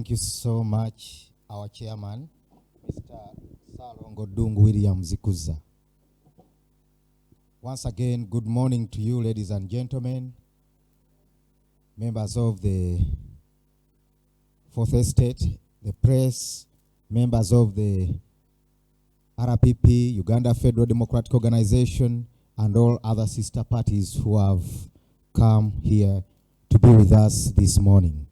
Thank you so much, our chairman, Mr. Salongo Dungu William Zikuza. Once again, good morning to you, ladies and gentlemen, members of the Fourth Estate, the press, members of the RPP, Uganda Federal Democratic Organization, and all other sister parties who have come here to be with us this morning.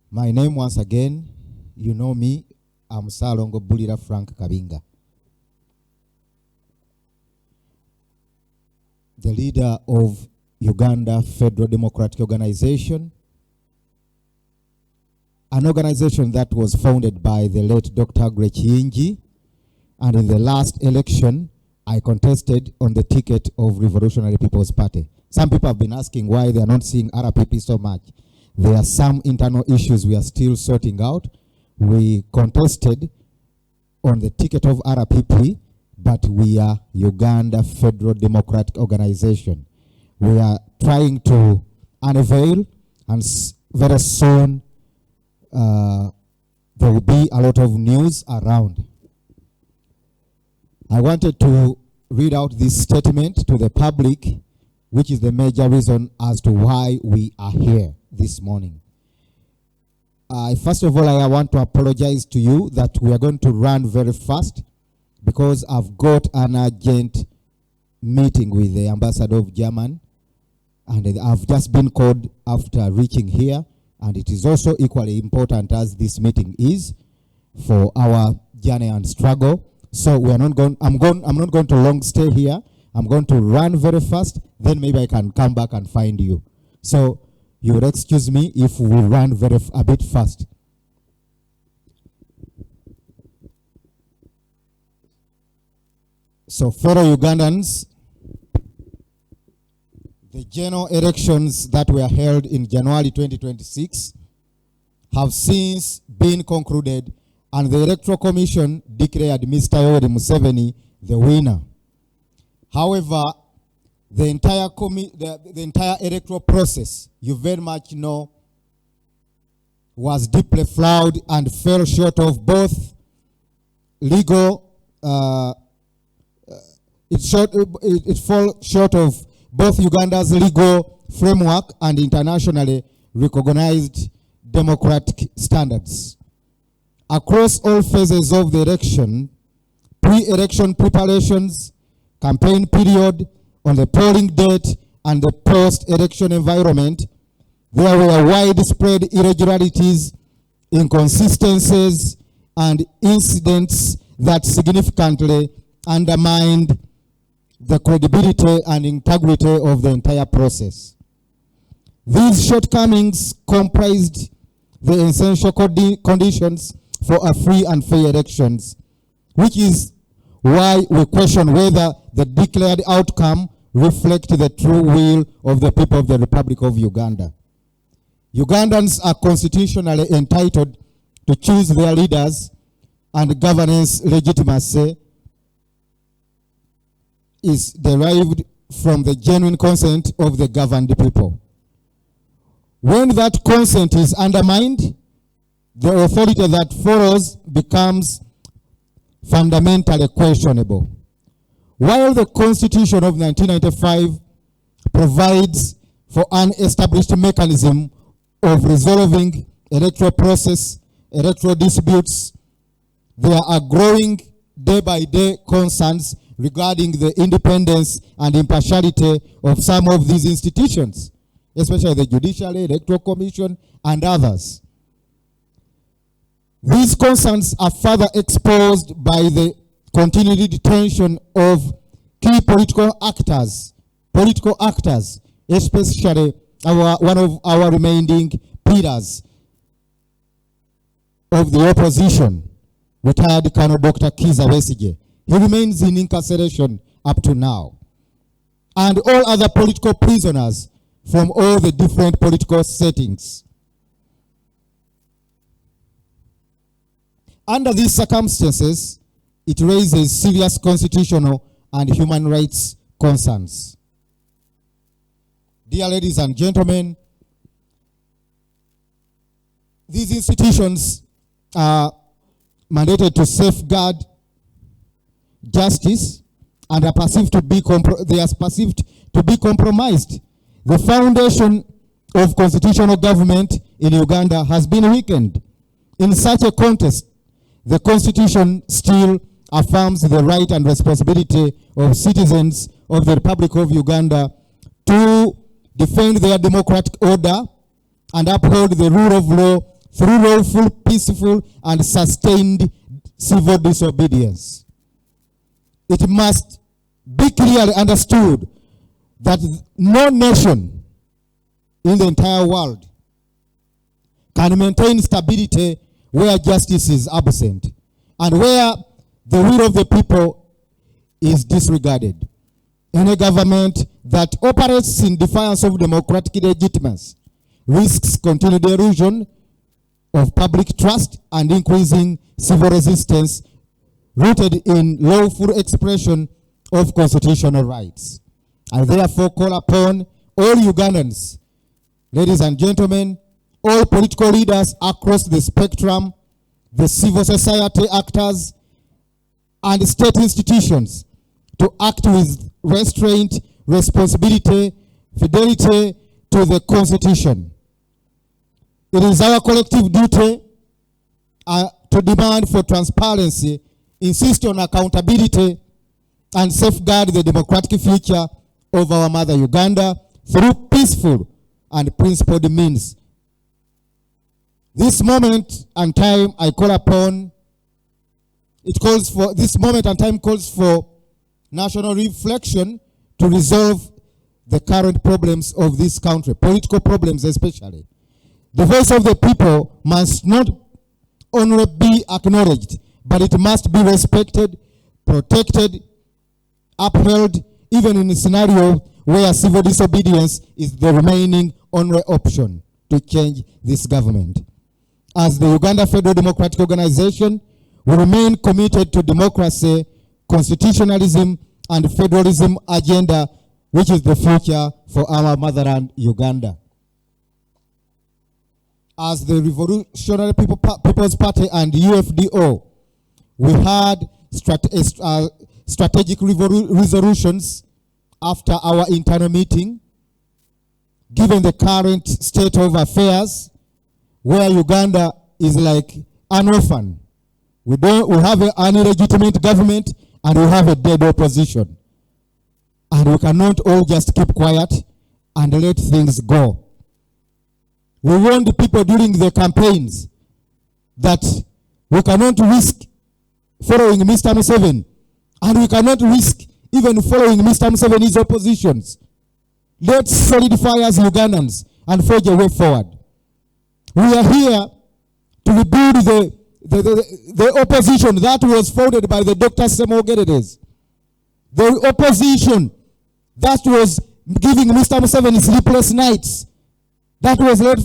My name, once again, you know me, I'm Salongo Bulira Frank Kabinga, the leader of Uganda Federal Democratic Organization, an organization that was founded by the late Dr. Grechi, and in the last election, I contested on the ticket of Revolutionary People's Party. Some people have been asking why they are not seeing RPP so much. There are some internal issues we are still sorting out. We contested on the ticket of RPP, but we are Uganda Federal Democratic Organization. We are trying to unveil, and very soon there will be a lot of news around. I wanted to read out this statement to the public, which is the major reason as to why we are here this morning. First of all, I want to apologize to you that we are going to run very fast because I've got an urgent meeting with the ambassador of Germany, and I've just been called after reaching here, and it is also equally important as this meeting is for our journey and struggle. So we are not going, I'm not going to long stay here. I'm going to run very fast, then maybe I can come back and find you. So you would excuse me if we run a bit fast. So fellow Ugandans, the general elections that were held in January 2026 have since been concluded, and the Electoral Commission declared Mr. Yoweri Museveni the winner. However, the entire electoral process, you very much know, was deeply flawed and fell short of both legal, it fell short of both Uganda's legal framework and internationally recognized democratic standards. Across all phases of the election, pre-election preparations, campaign period, on the polling date, and the post-election environment, there were widespread irregularities, inconsistencies, and incidents that significantly undermined the credibility and integrity of the entire process. These shortcomings comprised the essential conditions for a free and fair elections, which is why we question whether the declared outcome reflects the true will of the people of the Republic of Uganda. Ugandans are constitutionally entitled to choose their leaders, and governance legitimacy is derived from the genuine consent of the governed people. When that consent is undermined, the authority that follows becomes fundamentally questionable. While the Constitution of 1995 provides for an established mechanism of resolving electoral process, electoral disputes, there are growing day-by-day concerns regarding the independence and impartiality of some of these institutions, especially the Judiciary, Electoral Commission, and others. These concerns are further exposed by the continued detention of key political actors, especially one of our remaining pillars of the opposition, retired Colonel Dr. Kizza Besigye. He remains in incarceration up to now. And all other political prisoners from all the different political settings. Under these circumstances, it raises serious constitutional and human rights concerns. Dear ladies and gentlemen, these institutions are mandated to safeguard justice and are perceived to be compromised. The foundation of constitutional government in Uganda has been weakened. In such a context, the Constitution still affirms the right and responsibility of citizens of the Republic of Uganda to defend their democratic order and uphold the rule of law through lawful, peaceful, and sustained civil disobedience. It must be clearly understood that no nation in the entire world can maintain stability where justice is absent and where the will of the people is disregarded. Any government that operates in defiance of democratic legitimacy risks continued erosion of public trust and increasing civil resistance rooted in lawful expression of constitutional rights. I therefore call upon all Ugandans, ladies and gentlemen, all political leaders across the spectrum, the civil society actors, and state institutions to act with restraint, responsibility, fidelity to the Constitution. It is our collective duty to demand for transparency, insist on accountability, and safeguard the democratic future of our mother Uganda through peaceful and principled means. This moment and time I call upon, this moment and time calls for national reflection to resolve the current problems of this country, political problems especially. The voice of the people must not only be acknowledged, but it must be respected, protected, upheld, even in a scenario where civil disobedience is the remaining only option to change this government. As the Uganda Federal Democratic Organization, we remain committed to democracy, constitutionalism, and federalism agenda, which is the future for our motherland, Uganda. As the Revolutionary People's Party and UFDO, we had strategic resolutions after our internal meeting. Given the current state of affairs, where Uganda is like an orphan, we have an illegitimate government and we have a dead opposition. And we cannot all just keep quiet and let things go. We warned the people during the campaigns that we cannot risk following Mr. Museveni, and we cannot risk even following Mr. Museveni's oppositions. Let's solidify as Ugandans and forge a way forward. We are here to rebuild the opposition that was founded by the Dr. Semo Ogededes. The opposition that was giving Mr. Museveni sleepless nights, that was led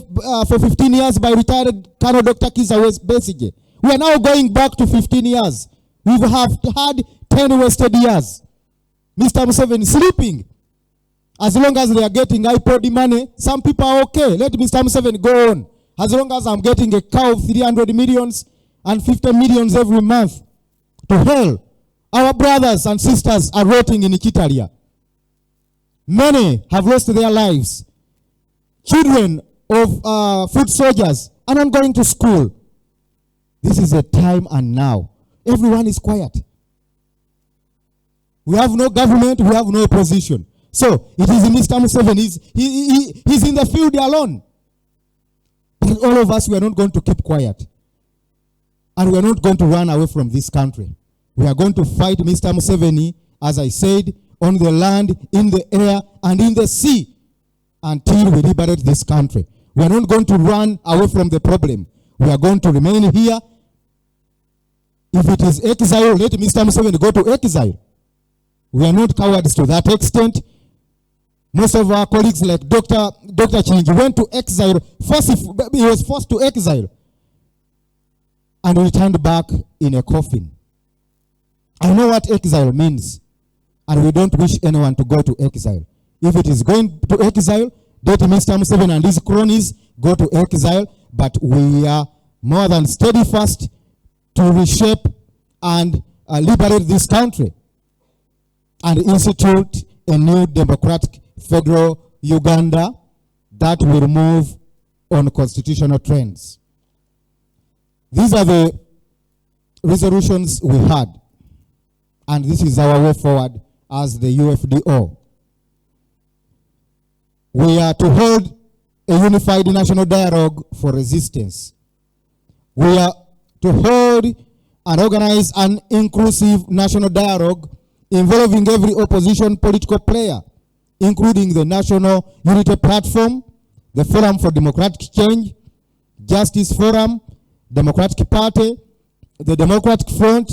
for 15 years by retired Colonel Dr. Kizza Besigye. We are now going back to 15 years. We have had 10 wasted years. Mr. Museveni sleeping. As long as they are getting iPod money, some people are okay. Let Mr. Museveni go on. As long as I'm getting a cow of 300 millions and 50 millions every month, to hell. Our brothers and sisters are rotting in Ikitalia. Many have lost their lives. Children of foot soldiers are not going to school. This is a time and now. Everyone is quiet. We have no government, we have no opposition. So it is Mr. Museveni. He's in the field alone. But all of us, we are not going to keep quiet. And we are not going to run away from this country. We are going to fight Mr. Museveni, as I said, on the land, in the air, and in the sea, until we liberate this country. We are not going to run away from the problem. We are going to remain here. If it is exile, let Mr. Museveni go to exile. We are not cowards to that extent. Most of our colleagues, like Dr. Chinji, went to exile. First, he was forced to exile and returned back in a coffin. I know what exile means, and we don't wish anyone to go to exile. If it is going to exile, let Mr. Museveni and his cronies go to exile. but we are more than steadfast to reshape and liberate this country and institute a new democratic federal Uganda that will move on constitutional trends. These are the resolutions we had, and this is our way forward as the UFDO. We are to hold a unified national dialogue for resistance. We are to hold and organize an inclusive national dialogue involving every opposition political player, including the National Unity Platform, the Forum for Democratic Change, Justice Forum, Democratic Party, the Democratic Front,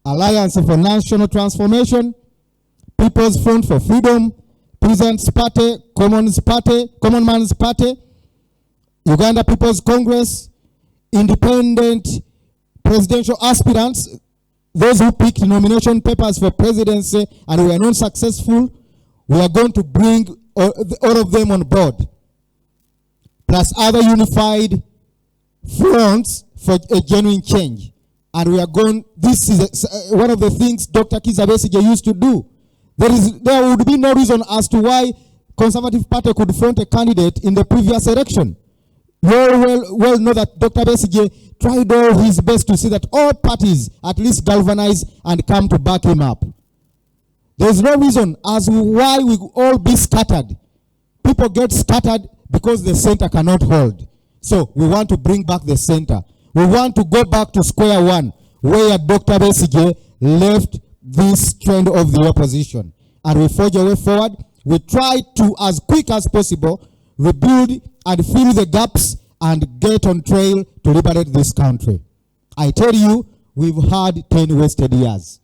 Alliance for National Transformation, People's Front for Freedom, Peasants Party, Common Man's Party, Uganda People's Congress, independent presidential aspirants, those who picked nomination papers for presidency and were not successful. We are going to bring all of them on board, plus other unified fronts for a genuine change. And we are going, this is one of the things Dr. Kizza Besigye used to do. There would be no reason as to why Conservative Party could front a candidate in the previous election. You all well know that Dr. Besigye tried all his best to see that all parties at least galvanize and come to back him up. There is no reason as to why we all be scattered. People get scattered because the center cannot hold. So we want to bring back the center. We want to go back to square one, where Dr. Besigye left this trend of the opposition. And we forge a way forward. We try to, as quick as possible, rebuild and fill the gaps and get on trail to liberate this country. I tell you, we've had 10 wasted years.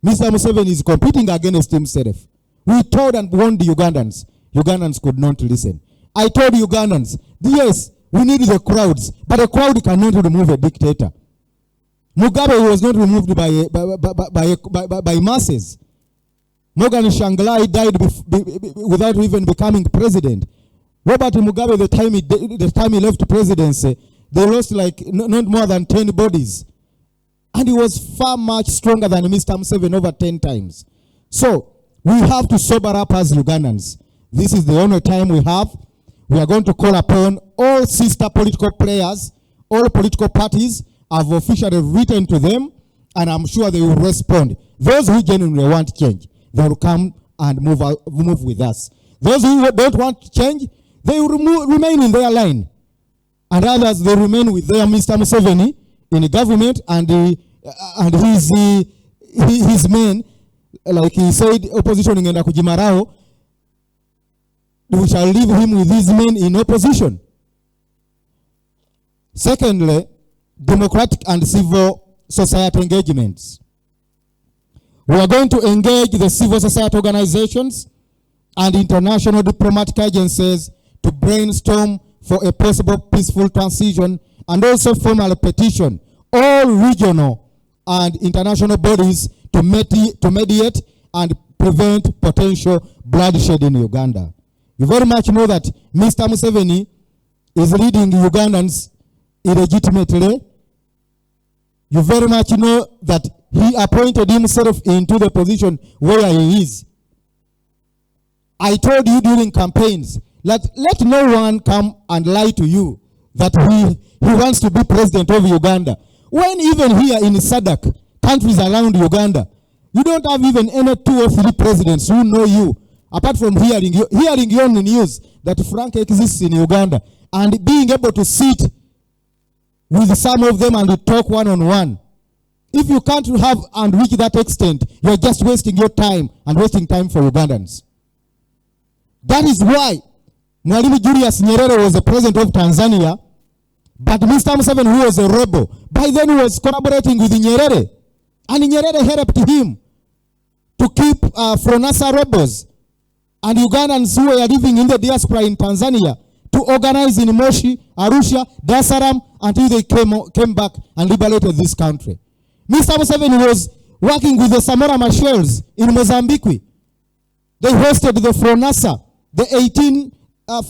Mr. Museveni is competing against himself. We told and warned the Ugandans. Ugandans could not listen. I told Ugandans, yes, we need the crowds, but a crowd cannot remove a dictator. Mugabe was not removed by masses. Morgan Shangalai died without even becoming president. Robert Mugabe, the time he left presidency, they lost like not more than 10 bodies. And he was far much stronger than Mr. Museveni over 10 times. So we have to sober up as Ugandans. This is the only time we have. We are going to call upon all sister political players, all political parties. I've officially written to them, and I'm sure they will respond. Those who genuinely want change, they will come and move with us. Those who don't want change, they will remain in their line. And others, they remain with their Mr. Museveni in the government and his men, like he said, opposition in Kujimarao. We shall leave him with his men in opposition. Secondly, democratic and civil society engagements. We are going to engage the civil society organizations and international diplomatic agencies to brainstorm for a possible peaceful transition and also formally petition all regional and international bodies to mediate and prevent potential bloodshed in Uganda. You very much know that Mr. Museveni is leading Ugandans illegitimately. You very much know that he appointed himself into the position where he is. I told you during campaigns, let no one come and lie to you that he wants to be president of Uganda. When even here in SADC, countries around Uganda, you don't have even any 2 or 3 presidents who know you, apart from hearing on the news that Frank exists in Uganda, and being able to sit with some of them and talk one-on-one. If you can't have and reach that extent, you're just wasting your time and wasting time for Ugandans. That is why Mwalimu Julius Nyerere was the president of Tanzania, but Mr. Museveni, who was a rebel, by then he was collaborating with Nyerere. And Nyerere helped him to keep Fronasa rebels and Ugandans who were living in the diaspora in Tanzania to organize in Moshi, Arusha, Dar es Salaam until they came back and liberated this country. Mr. Museveni was working with the Samora Machels in Mozambique. They hosted the Fronasa, the 18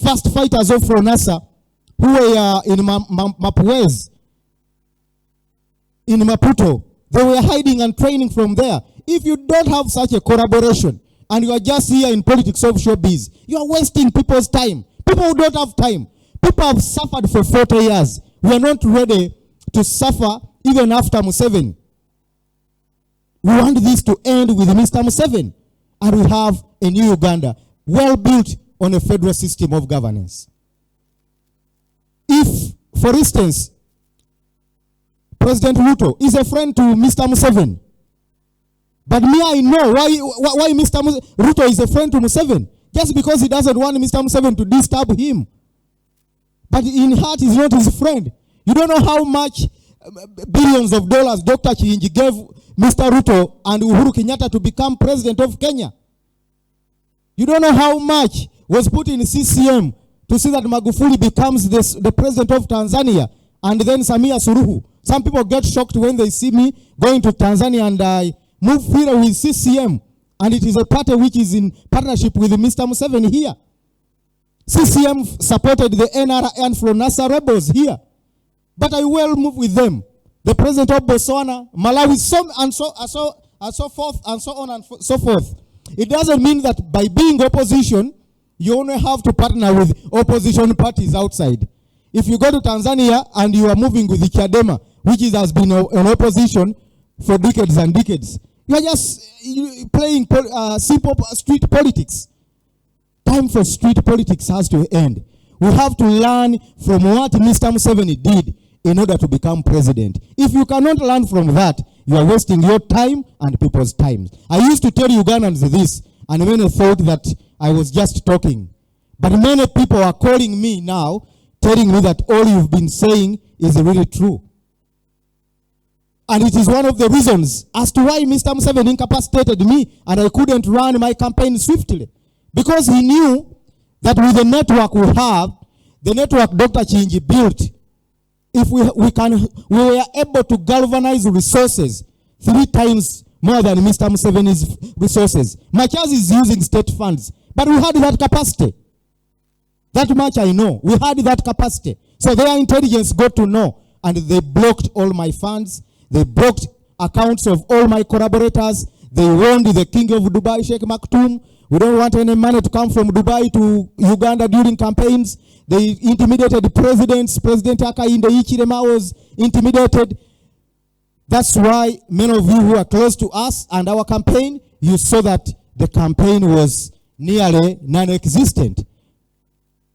first fighters of Fronasa, who were in Mapuez, in Maputo. They were hiding and training from there. If you don't have such a collaboration and you are just here in politics of showbiz, you are wasting people's time. People who don't have time. People have suffered for 40 years. We are not ready to suffer even after Museveni. We want this to end with Mr. Museveni. And we have a new Uganda, well built on a federal system of governance. If, for instance, President Ruto is a friend to Mr. Museveni, but me, I know why Mr. Ruto is a friend to Museveni. Just because he doesn't want Mr. Museveni to disturb him. But in heart, he's not his friend. You don't know how much billions of dollars Dr. Chiinji gave Mr. Ruto and Uhuru Kenyatta to become president of Kenya. You don't know how much was put in CCM to see that Magufuli becomes the president of Tanzania, and then Samia Suluhu. Some people get shocked when they see me going to Tanzania and I move here with CCM, and it is a party which is in partnership with Mr. Museveni here. CCM supported the NRA and Flonasa rebels here, but I will move with them. The president of Botswana, Malawi, so forth and so on and so forth. It doesn't mean that by being opposition, you only have to partner with opposition parties outside. If you go to Tanzania and you are moving with the Chadema, which has been an opposition for decades and decades, you are just playing simple street politics. Time for street politics has to end. We have to learn from what Mr. Museveni did in order to become president. If you cannot learn from that, you are wasting your time and people's time. I used to tell Ugandans this, and many thought that I was just talking. But many people are calling me now, telling me that all you've been saying is really true. And it is one of the reasons as to why Mr. Museveni incapacitated me and I couldn't run my campaign swiftly. Because he knew that with the network we have, the network Dr. Chiinji built, if we were able to galvanize resources 3 times more than Mr. Museveni's resources. Machaz is using state funds, but we had that capacity. That much I know. We had that capacity. So their intelligence got to know, and they blocked all my funds. They blocked accounts of all my collaborators. They warned the king of Dubai, Sheikh Maktoum. We don't want any money to come from Dubai to Uganda during campaigns. They intimidated presidents. President Hakainde Hichilema was intimidated. That's why many of you who are close to us and our campaign, you saw that the campaign was nearly non-existent.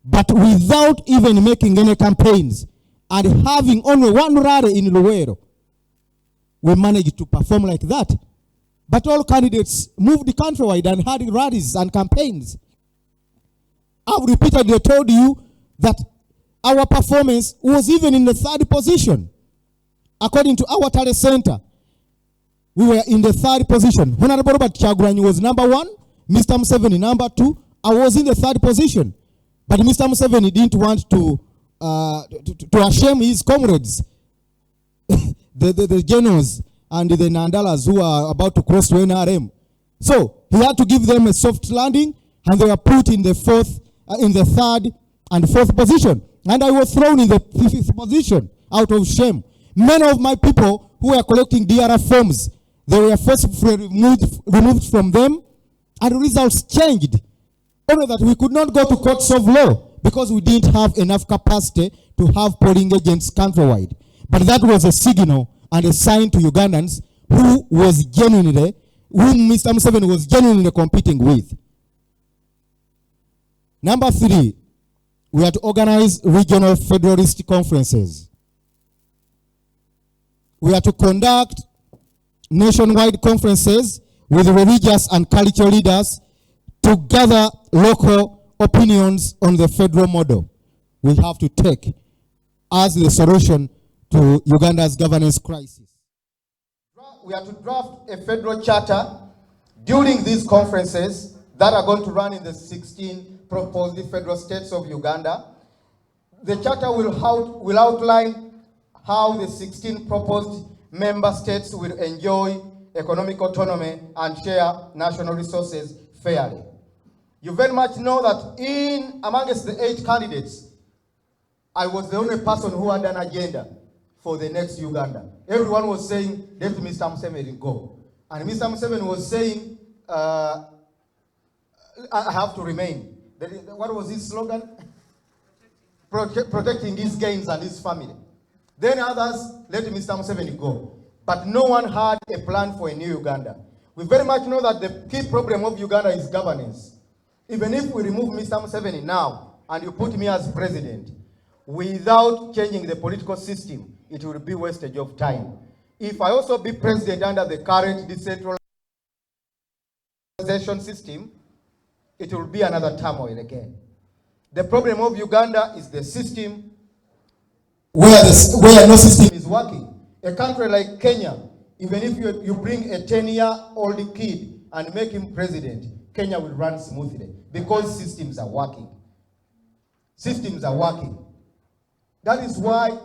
But without even making any campaigns and having only one rally in Luwero, we managed to perform like that. But all candidates moved countrywide and had rallies and campaigns. I've repeatedly told you that our performance was even in the 3rd position. According to our talent center, we were in the 3rd position. Honorable Robert Kyagulanyi was number 1, Mr. Museveni number 2. I was in the 3rd position. But Mr. Museveni didn't want to ashame his comrades, the generals and the Nandalas who are about to cross to NRM. So he had to give them a soft landing, and they were put in the 3rd and 4th position. And I was thrown in the 5th position out of shame. Many of my people who were collecting DRF forms, they were forcibly removed from them, and results changed. Only that we could not go to courts of law because we didn't have enough capacity to have polling agents countrywide. But that was a signal and a sign to Ugandans whom Mr. Museveni was genuinely competing with. Number 3, we had to organize regional federalist conferences. We had to conduct nationwide conferences with religious and cultural leaders to gather local opinions on the federal model we have to take as the solution to Uganda's governance crisis. We have to draft a federal charter during these conferences that are going to run in the 16 proposed federal states of Uganda. The charter will outline how the 16 proposed member states will enjoy economic autonomy and share national resources fairly. You very much know that amongst the 8 candidates, I was the only person who had an agenda for the next Uganda. Everyone was saying, let Mr. Museveni go. And Mr. Museveni was saying, I have to remain. What was his slogan? Protecting his gains and his family. Then others, let Mr. Museveni go. But no one had a plan for a new Uganda. We very much know that the key problem of Uganda is governance. Even if we remove Mr. Museveni now, and you put me as president, without changing the political system, it will be wastage of time. If I also be president under the current decentralization system, it will be another turmoil again. The problem of Uganda is the system where no system is working. A country like Kenya, even if you bring a 10-year-old kid and make him president, Kenya will run smoothly because systems are working. Systems are working. That is why,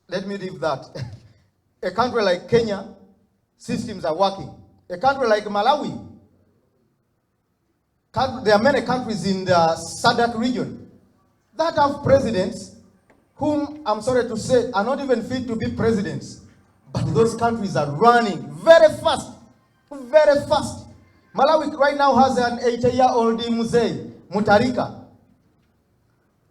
let me leave that. A country like Kenya, systems are working. A country like Malawi, there are many countries in the SADC region that have presidents whom, I'm sorry to say, are not even fit to be presidents. But those countries are running very fast, very fast. Malawi right now has an 80-year-old Mzee Mutarika.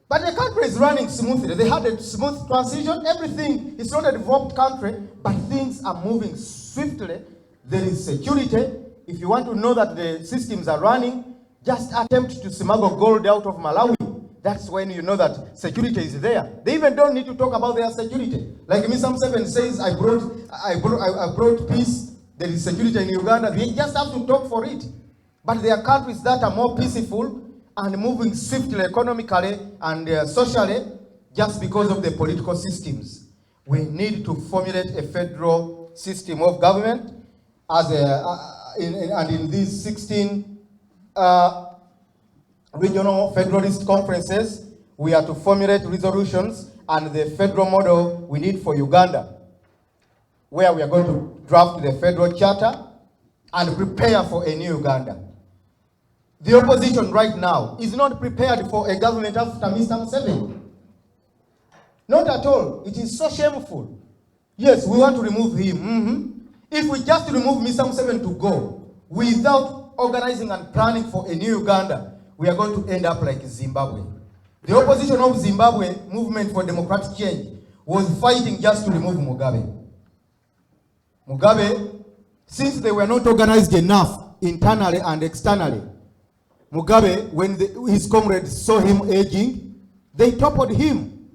But the country is running smoothly. They had a smooth transition. Everything, it's not a developed country, but things are moving swiftly. There is security. If you want to know that the systems are running, just attempt to smuggle gold out of Malawi. That's when you know that security is there. They even don't need to talk about their security. Like Mr. Museveni says, I brought peace. There is security in Uganda. They just have to talk for it. But there are countries that are more peaceful and moving swiftly economically and socially just because of the political systems. We need to formulate a federal system of government as in these 16 regional federalist conferences, we are to formulate resolutions and the federal model we need for Uganda, where we are going to draft the federal charter and prepare for a new Uganda. The opposition right now is not prepared for a government after Mr. Museveni. Not at all. It is so shameful. Yes, we want to remove him. If we just remove Mr. Museveni to go without organizing and planning for a new Uganda, we are going to end up like Zimbabwe. The opposition of Zimbabwe Movement for Democratic Change was fighting just to remove Mugabe. Mugabe, since they were not organized enough internally and externally, Mugabe, when his comrades saw him aging, they toppled him.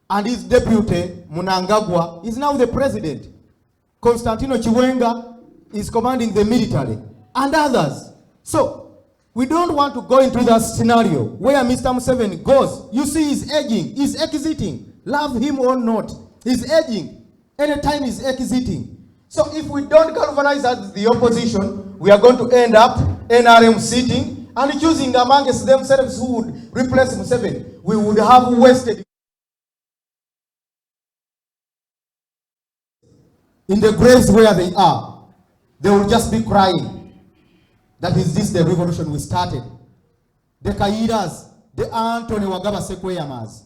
And his deputy, Mnangagwa, is now the president. Constantino Chiwenga is commanding the military, and others. So, we don't want to go into that scenario where Mr. Museveni goes. You see, he's aging, he's exiting. Love him or not, he's aging. Anytime he's exiting. So if we don't galvanize as the opposition, we are going to end up NRM sitting and choosing amongst themselves who would replace Museveni. We would have wasted in the graves where they are. They will just be crying. That is this the revolution we started. The Kairas, the Anthony Wagaba Sekweyamas,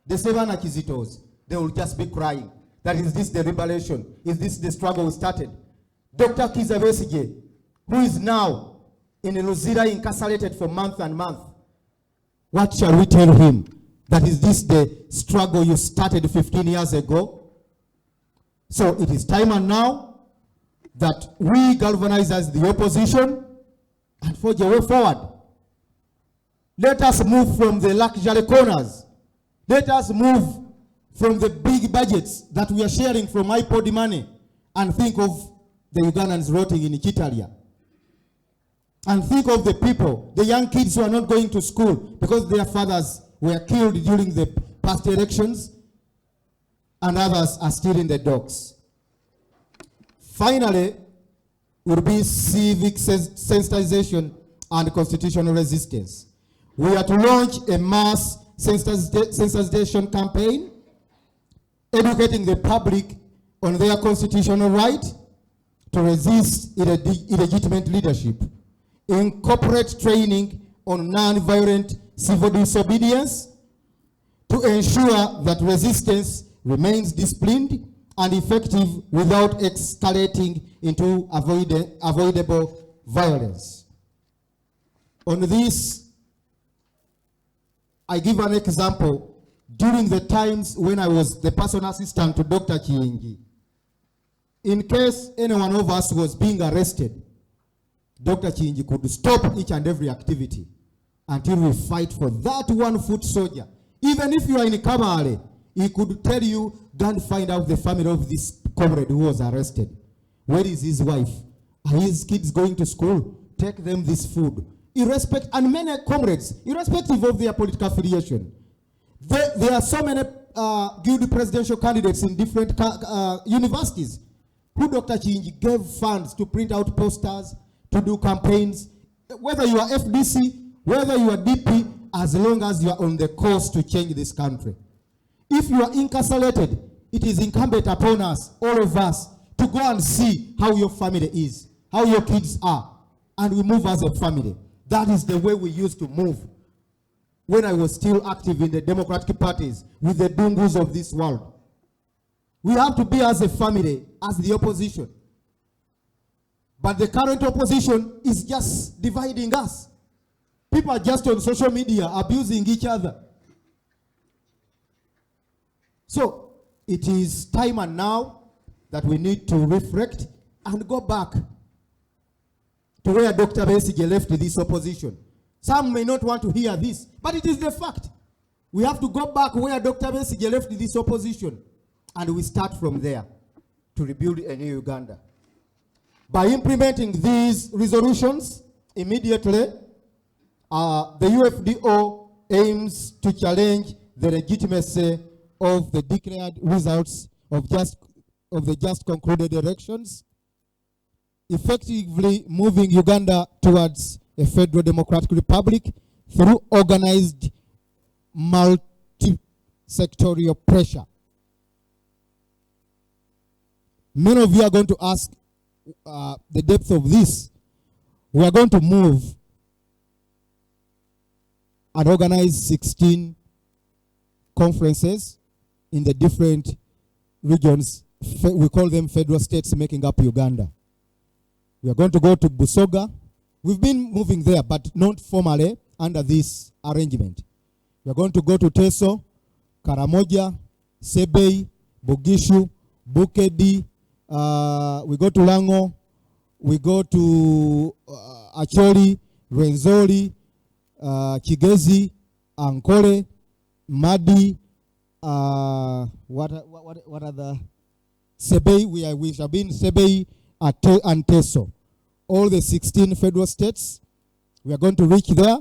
the Sevana Kizitos, they will just be crying. That is this the revelation? Is this the struggle we started? Dr. Kizza Besigye, who is now in Luzira incarcerated for month and month. What shall we tell him? That is this the struggle you started 15 years ago? So it is time and now that we galvanize as the opposition and forge a way forward. Let us move from the luxury corners. Let us move from the big budgets that we are sharing from iPod money and think of the Ugandans rotting in Kitalia. And think of the people, the young kids who are not going to school because their fathers were killed during the past elections and others are still in the docks. Finally, will be civic sensitization and constitutional resistance. We are to launch a mass sensitization campaign, educating the public on their constitutional right to resist illegitimate leadership, incorporate training on non-violent civil disobedience to ensure that resistance remains disciplined and effective without escalating into avoidable violence. On this, I give an example. During the times when I was the personal assistant to Dr. Chiengi, in case any one of us was being arrested, Dr. Chiengi could stop each and every activity until we fight for that 1 foot soldier. Even if you are in Kamale, he could tell you, go and find out the family of this comrade who was arrested. Where is his wife? Are his kids going to school? Take them this food. And many comrades, irrespective of their political affiliation. There are so many good presidential candidates in different universities who Dr. Chiengi gave funds to print out posters, to do campaigns, whether you are FDC, whether you are DP, as long as you are on the course to change this country. If you are incarcerated, it is incumbent upon us, all of us, to go and see how your family is, how your kids are, and we move as a family. That is the way we used to move when I was still active in the Democratic parties with the Dungus of this world. We have to be as a family, as the opposition. But the current opposition is just dividing us. People are just on social media abusing each other. So it is time and now that we need to reflect and go back to where Dr. Besigye left this opposition. Some may not want to hear this, but it is the fact. We have to go back where Dr. Besigye left this opposition, and we start from there to rebuild a new Uganda. By implementing these resolutions immediately, the UFDO aims to challenge the legitimacy of the declared results of the just concluded elections, effectively moving Uganda towards a federal democratic republic through organized multi-sectorial pressure. Many of you are going to ask the depth of this. We are going to move and organize 16 conferences in the different regions. We call them federal states making up Uganda. We are going to go to Busoga. We've been moving there, but not formally under this arrangement. We are going to go to Teso, Karamoja, Sebei, Bugishu, Bukedi. We go to Lango. We go to Acholi, Rwenzori, Kigezi, Ankole, Madi. What are the Sebei? We have been Sebei and Teso. All the 16 federal states, we are going to reach there,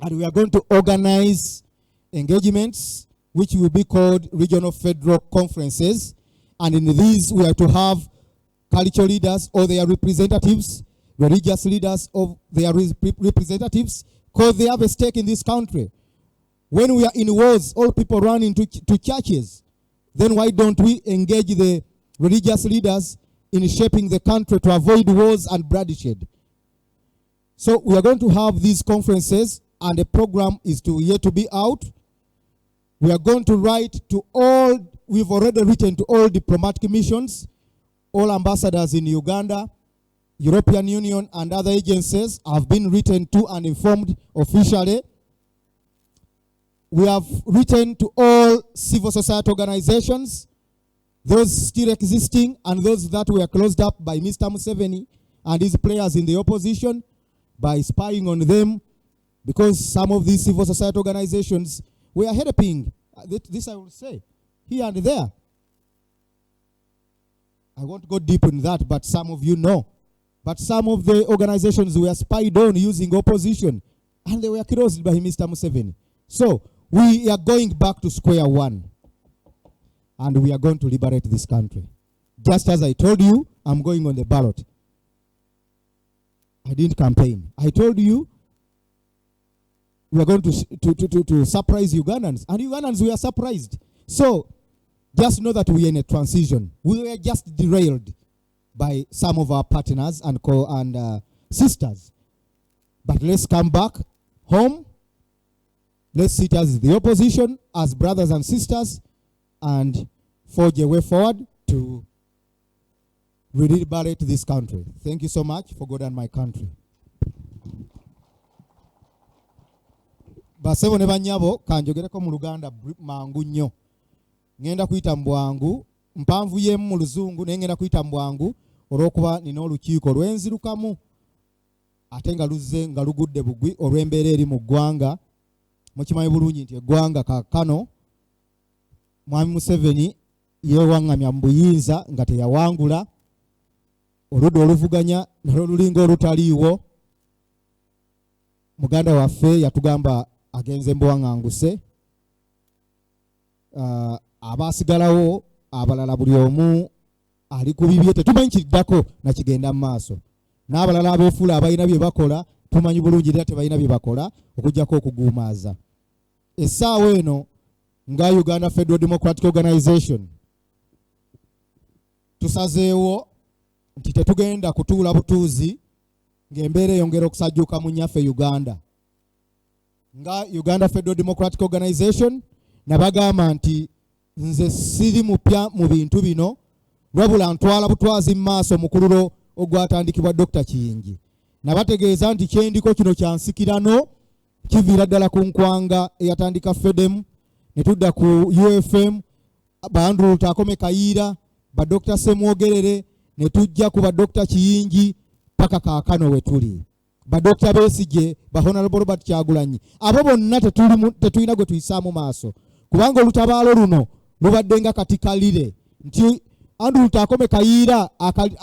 and we are going to organize engagements which will be called regional federal conferences. And in these, we are to have cultural leaders or their representatives, religious leaders of their representatives, because they have a stake in this country. When we are in wars, all people run into churches. Then why don't we engage the religious leaders in shaping the country to avoid wars and bloodshed? So we are going to have these conferences, and the program is yet to be out. We are going to write to all, we've already written to all diplomatic missions, all ambassadors in Uganda, European Union, and other agencies have been written to and informed officially. We have written to all civil society organizations, those still existing and those that were closed up by Mr. Museveni and his players in the opposition by spying on them, because some of these civil society organizations were helping, this I will say, here and there. I won't go deep in that, but some of you know. But some of the organizations were spied on using opposition, and they were closed by Mr. Museveni. So we are going back to square one, and we are going to liberate this country. Just as I told you, I'm going on the ballot. I didn't campaign. I told you we are going to surprise Ugandans, and Ugandans were surprised. So just know that we are in a transition. We were just derailed by some of our partners and sisters. But let's come back home. Let's sit as the opposition, as brothers and sisters, and forge a way forward to liberate this country. Thank you so much for God and my country. Basebo ne banyabo kanjogereko mu Luganda mangu nnyo. Ngenda kuyita mbwangu mpanvu ye mu Luzungu naye ngenda kuyita mbwangu olw'okuba nina olukiiko lwenzirukamu ate nga luzze nga lugudde bugwi olw'embeera eri mu ggwanga. Mukimanyi bulungi nti eggwanga kaakano Mwami Museveni yeewaŋŋamya mu buyinza nga teyawangula. Oludda oluvuganya nalwo lulinga olutaliiwo. Muganda waffe yatugamba agenze mbuwaŋŋanguse. Abaasigalawo abalala buli omu ali ku bibye tetumanyi kiddako na kigenda mu maaso. N'abalala abeefuula abalina bye bakola tumanyi bulungi era tebalina bye bakola okuggyako okuguumaaza. Essaawa eno nga Uganda Federal Democratic Organization tusazeewo nti tetugenda kutuula butuuzi ng'embeera eyongera okusajjuka mu nnyaffe Uganda. Nga Uganda Federal Democratic Organization nabagamba nti nze siri mupya mu bintu bino wabula ntwala butwazi mu maaso mukululo ogwatandikibwa Dr. Kiyingi. Nabategeeza nti kyendiko kino kyansikirano kiviira ddala ku nkwanga eyatandika FEDEM ne tudda ku UFM ba Andrew Takome Kayiira ba Dr. Semwogerere ne tujja ku ba Dr. Kiyingi paka kaakano we tuli. Ba Dr. Besigye ba Honorable Robert Kyagulanyi abo bonna tetulina gwe tuyisaamu maaso kubanga olutabaalo luno lubadde nga katikalire nti Andrew Takome Kayiira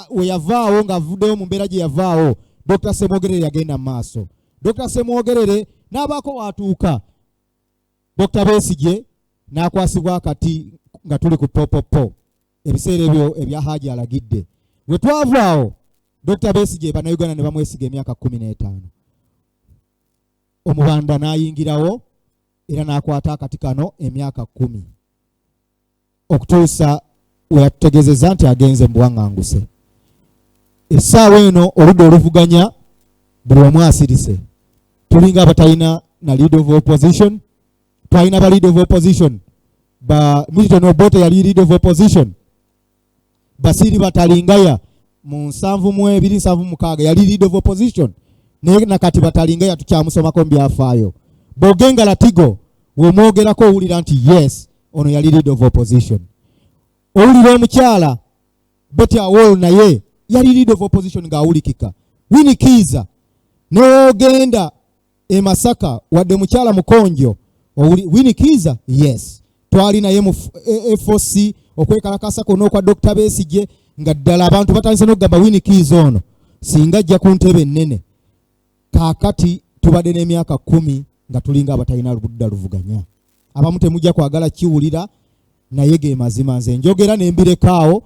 we yavaawo ng'avuddeyo mu mbeera gye yavaawo Dr. Semwogerere yagenda mu maaso. Dr. Semwogerere n'abaako watuuka Dr. Besigye n'akwasibwa akati nga tuli ku popopo ebiseera ebyo ebya Hajji alagidde. We twavaawo Dr. Besigye bannayuganda ne bamwesiga emyaka 15. Omubanda n'ayingirawo era n'akwata akati kano emyaka 10 okutuusa we yatutegeezezza nti agenze mbuwaŋŋanguse. Essaawa eno oludda oluvuganya buli omu asirise. Tulinga abatalina na leader of opposition. Twalina ba leader of opposition. Ba Milton Obote yali leader of opposition. Basiri Batalingaya mu 7-2-7-6 yali leader of opposition. Naye nakati Batalingaya tukyamusomako byafaayo. Bogenga Latigo womwogerako owulira nti yes ono yali leader of opposition. Owulira omukyala Betty Awol naye yali leader of opposition ng'awulikika. Winnie Kiza n'ogenda e Masaka wadde mukyala Mukonjo Winnie Kiza yes twali naye mu FOC okwekalakasa kono kwa Dr. Besigye nga ddala abantu batandise n'okugamba Winnie Kiza ono singa ajja ku ntebe ennene. Kaakati tubadde n'emyaka 10 nga tulinga abatalina ludda luvuganya. Abamu temujja kwagala kiwulira naye ge mazima nze njogera nembirekaawo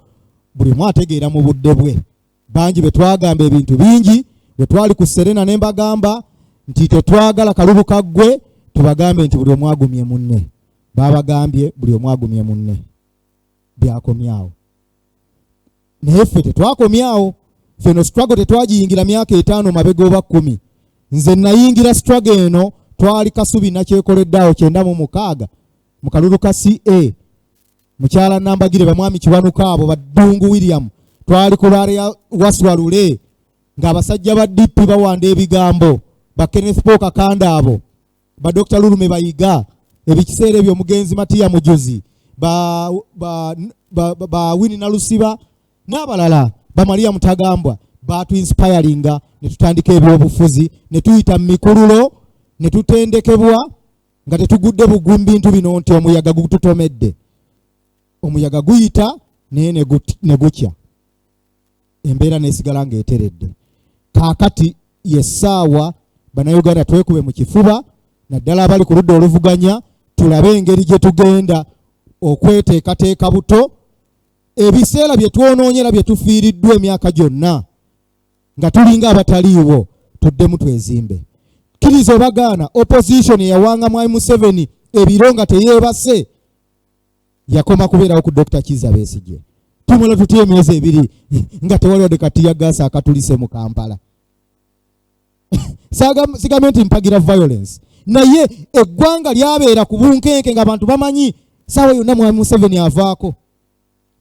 buli mu ategeera mu budde bwe. Bangi betwagamba ebintu bingi bwe twali ku Serena ne mbagamba nti tetwagala kalulu kaggwe tubagambe nti buli omwagumye munne. Babagambye buli omwagumye munne. Byakomyawo. Naye ffe tetwakomyawo. Ffe no struggle tetwagiyingira myaka 5 mabega oba 10. Nze nayingira struggle eno twali Kasubi nakyekoleddaawo 96 mu kalulu ka CA. Mukyala Nambagire bamwami Kiwanuka abo Badungu William twali ku lwale ya Waswalule ng'abasajja ba DP bawanda ebigambo ba Kenneth Poka Kanda abo ba Dr. Lulume bayiga ebikiseera ebyo Mugenzi Matiya Mujuzi ba Winnie Nalusiba n'abalala ba Maria Mutagambwa batu inspiringa ne tutandika ebyobufuzi ne tuyita mu mikululo ne tutendekebwa nga tetugudde bugwi bintu bino nti omuyaga gututomedde. Omuyaga guyita naye ne gukya. Embeera nesigala ng'eteredde. Kaakati yessaawa bannayuganda twekube mu kifuba naddala abali ku ludda oluvuganya tulabe engeri gye tugenda okweteekateeka buto ebiseera bye twonoonyera bye tufiiriddwa emyaka gyonna nga tulinga abataliiwo tuddemu twezimbe. Kkiriza obagaana opposition yawanga Mwami Museveni ebiro nga teyeebase yakoma kubeerawo ku Dr. Kizza Besigye. Tumala tutya emyezi 2 nga tewali wadde katiya gaasa akatulise mu Kampala. sigamenti mpagira violence naye eggwanga lyabeera ku bunkenke ng'abantu bamanyi sawa yonna mwami Museveni avaako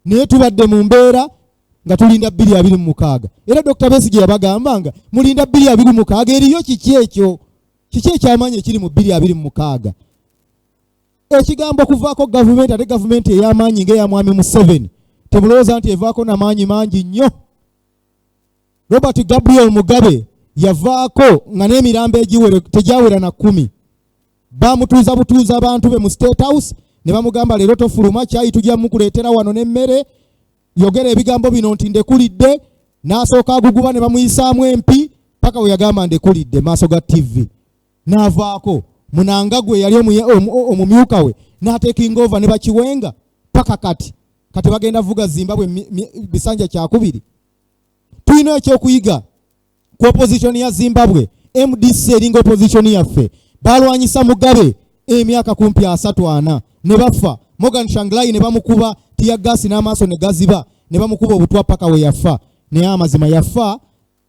naye tubadde mu mbeera nga tulinda 2026 era Dr. Besigye yabagamba nga mulinda 2026 eriyo kiki ekyamanyi ekiri mu 2026 ekigambo kuvaako gavumenti ate gavumenti ey'amaanyi ng'eya mwami Museveni tebulowooza nti evaako n'amaanyi mangi nnyo. Robert Gabriel Mugabe yavaako nga n'emirambo tegyawera na 10 bamutuuza butuuza abantu be mu State House ne bamugamba leero tofuluma kyayi tujja mukuleetera wano n'emmere yogera ebigambo bino nti ndekulidde n'asooka aguguba ne bamuyisaamu empi paka we yagamba ndekulidde maaso ga TV n'avaako Munanga gwe yali omumyuka we n'atekinga over ne bakiwenga paka kati bagenda vuga Zimbabwe bisanja kyakubiri. Tulina ekyokuyiga ku opposition ya Zimbabwe. MDC eringa opposition yaffe balwanyisa Mugabe emyaka kumpi 34 ne bafa. Morgan Shanglai ne bamukuba tia gasi n'amaaso ne gaziba ne bamukuba obutwa paka we yafa ne amazima yafa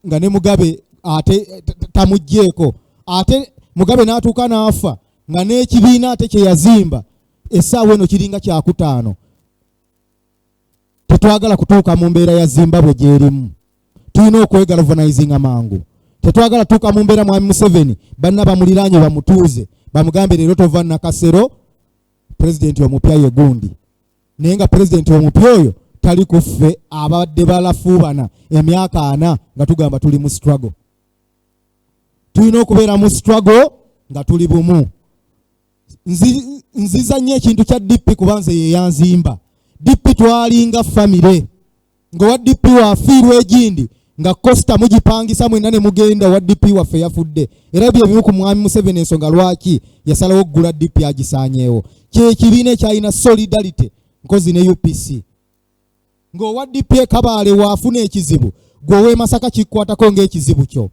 nga ne Mugabe ate tamujjeeko ate Mugabe n'atuuka n'afa nga n'ekibiina ate kye yazimba essaawa eno kiringa kyakutaano. Tetwagala kutuuka mu mbeera ya Zimbabwe gyerimu. Tulina okwegalvanizing amangu. Tetwagala tuuka mu mbeera mwami Museveni banna bamuliraanye bamutuuze bamugambe leero tova Nakasero pulezidenti omupya ye gundi naye nga pulezidenti omupya oyo tali kuffe abadde balafuubana emyaka 4 nga tugamba tuli mu struggle. Tulina okubeera mu struggle nga tuli bumu. Nziza nnyo ekintu kya DP kubanze ye yanzimba. DP twalinga family ng'owa DP wafiirwa egindi nga Costa mugipangisa mwenda ne mugenda wa DP waffe yafudde era bye bimu ku mwami Museveni ensonga lwaki yasalawo oggula DP agisaanyeewo kyekibiina ekyalina solidarity nkozi ne UPC ng'owa DP Kabaale waafuna ekizibu gwewe Masaka kikwatako ng'ekizibu kyo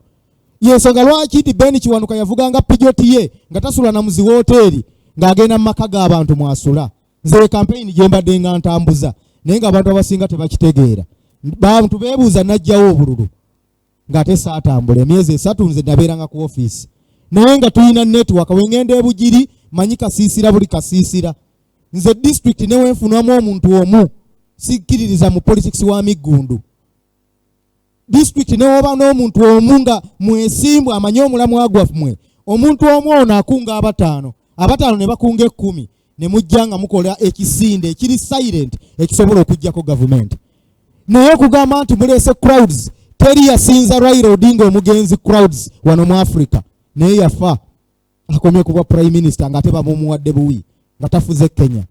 yensonga lwaki ti Ben Kiwanuka yavuganga pijoti ye nga tasula na muzi wooteri ng'agenda mu maka g'abantu mwasula. Nze campaign gye mbadde nga ntambuza naye nga abantu abasinga tebakitegeera. Bantu beebuuza najjawo obululu ng'ate saatambula emyezi 3 nze nabeeranga ku office naye nga tulina network wengenda ebugiri manyi kasiisira buli kasiisira. Nze district newe nfunwamu omuntu omu sikkiririza mu politics wa Miggundu. District newoba n'omuntu omu nga mwesimbu amanyi omulamu agwammwe omuntu omu ono akunga abataano ne bakunga 10 ne mujja nga mukola ekisinde ekiri silent ekisobola okujjako gavumenti. Naye okugamba nti muleese crowds teri yasinza Raila Odinga omugenzi crowds wano mu Africa naye yafa akomye kuba prime minister nga ate bamumuwadde buwi nga tafuze Kenya.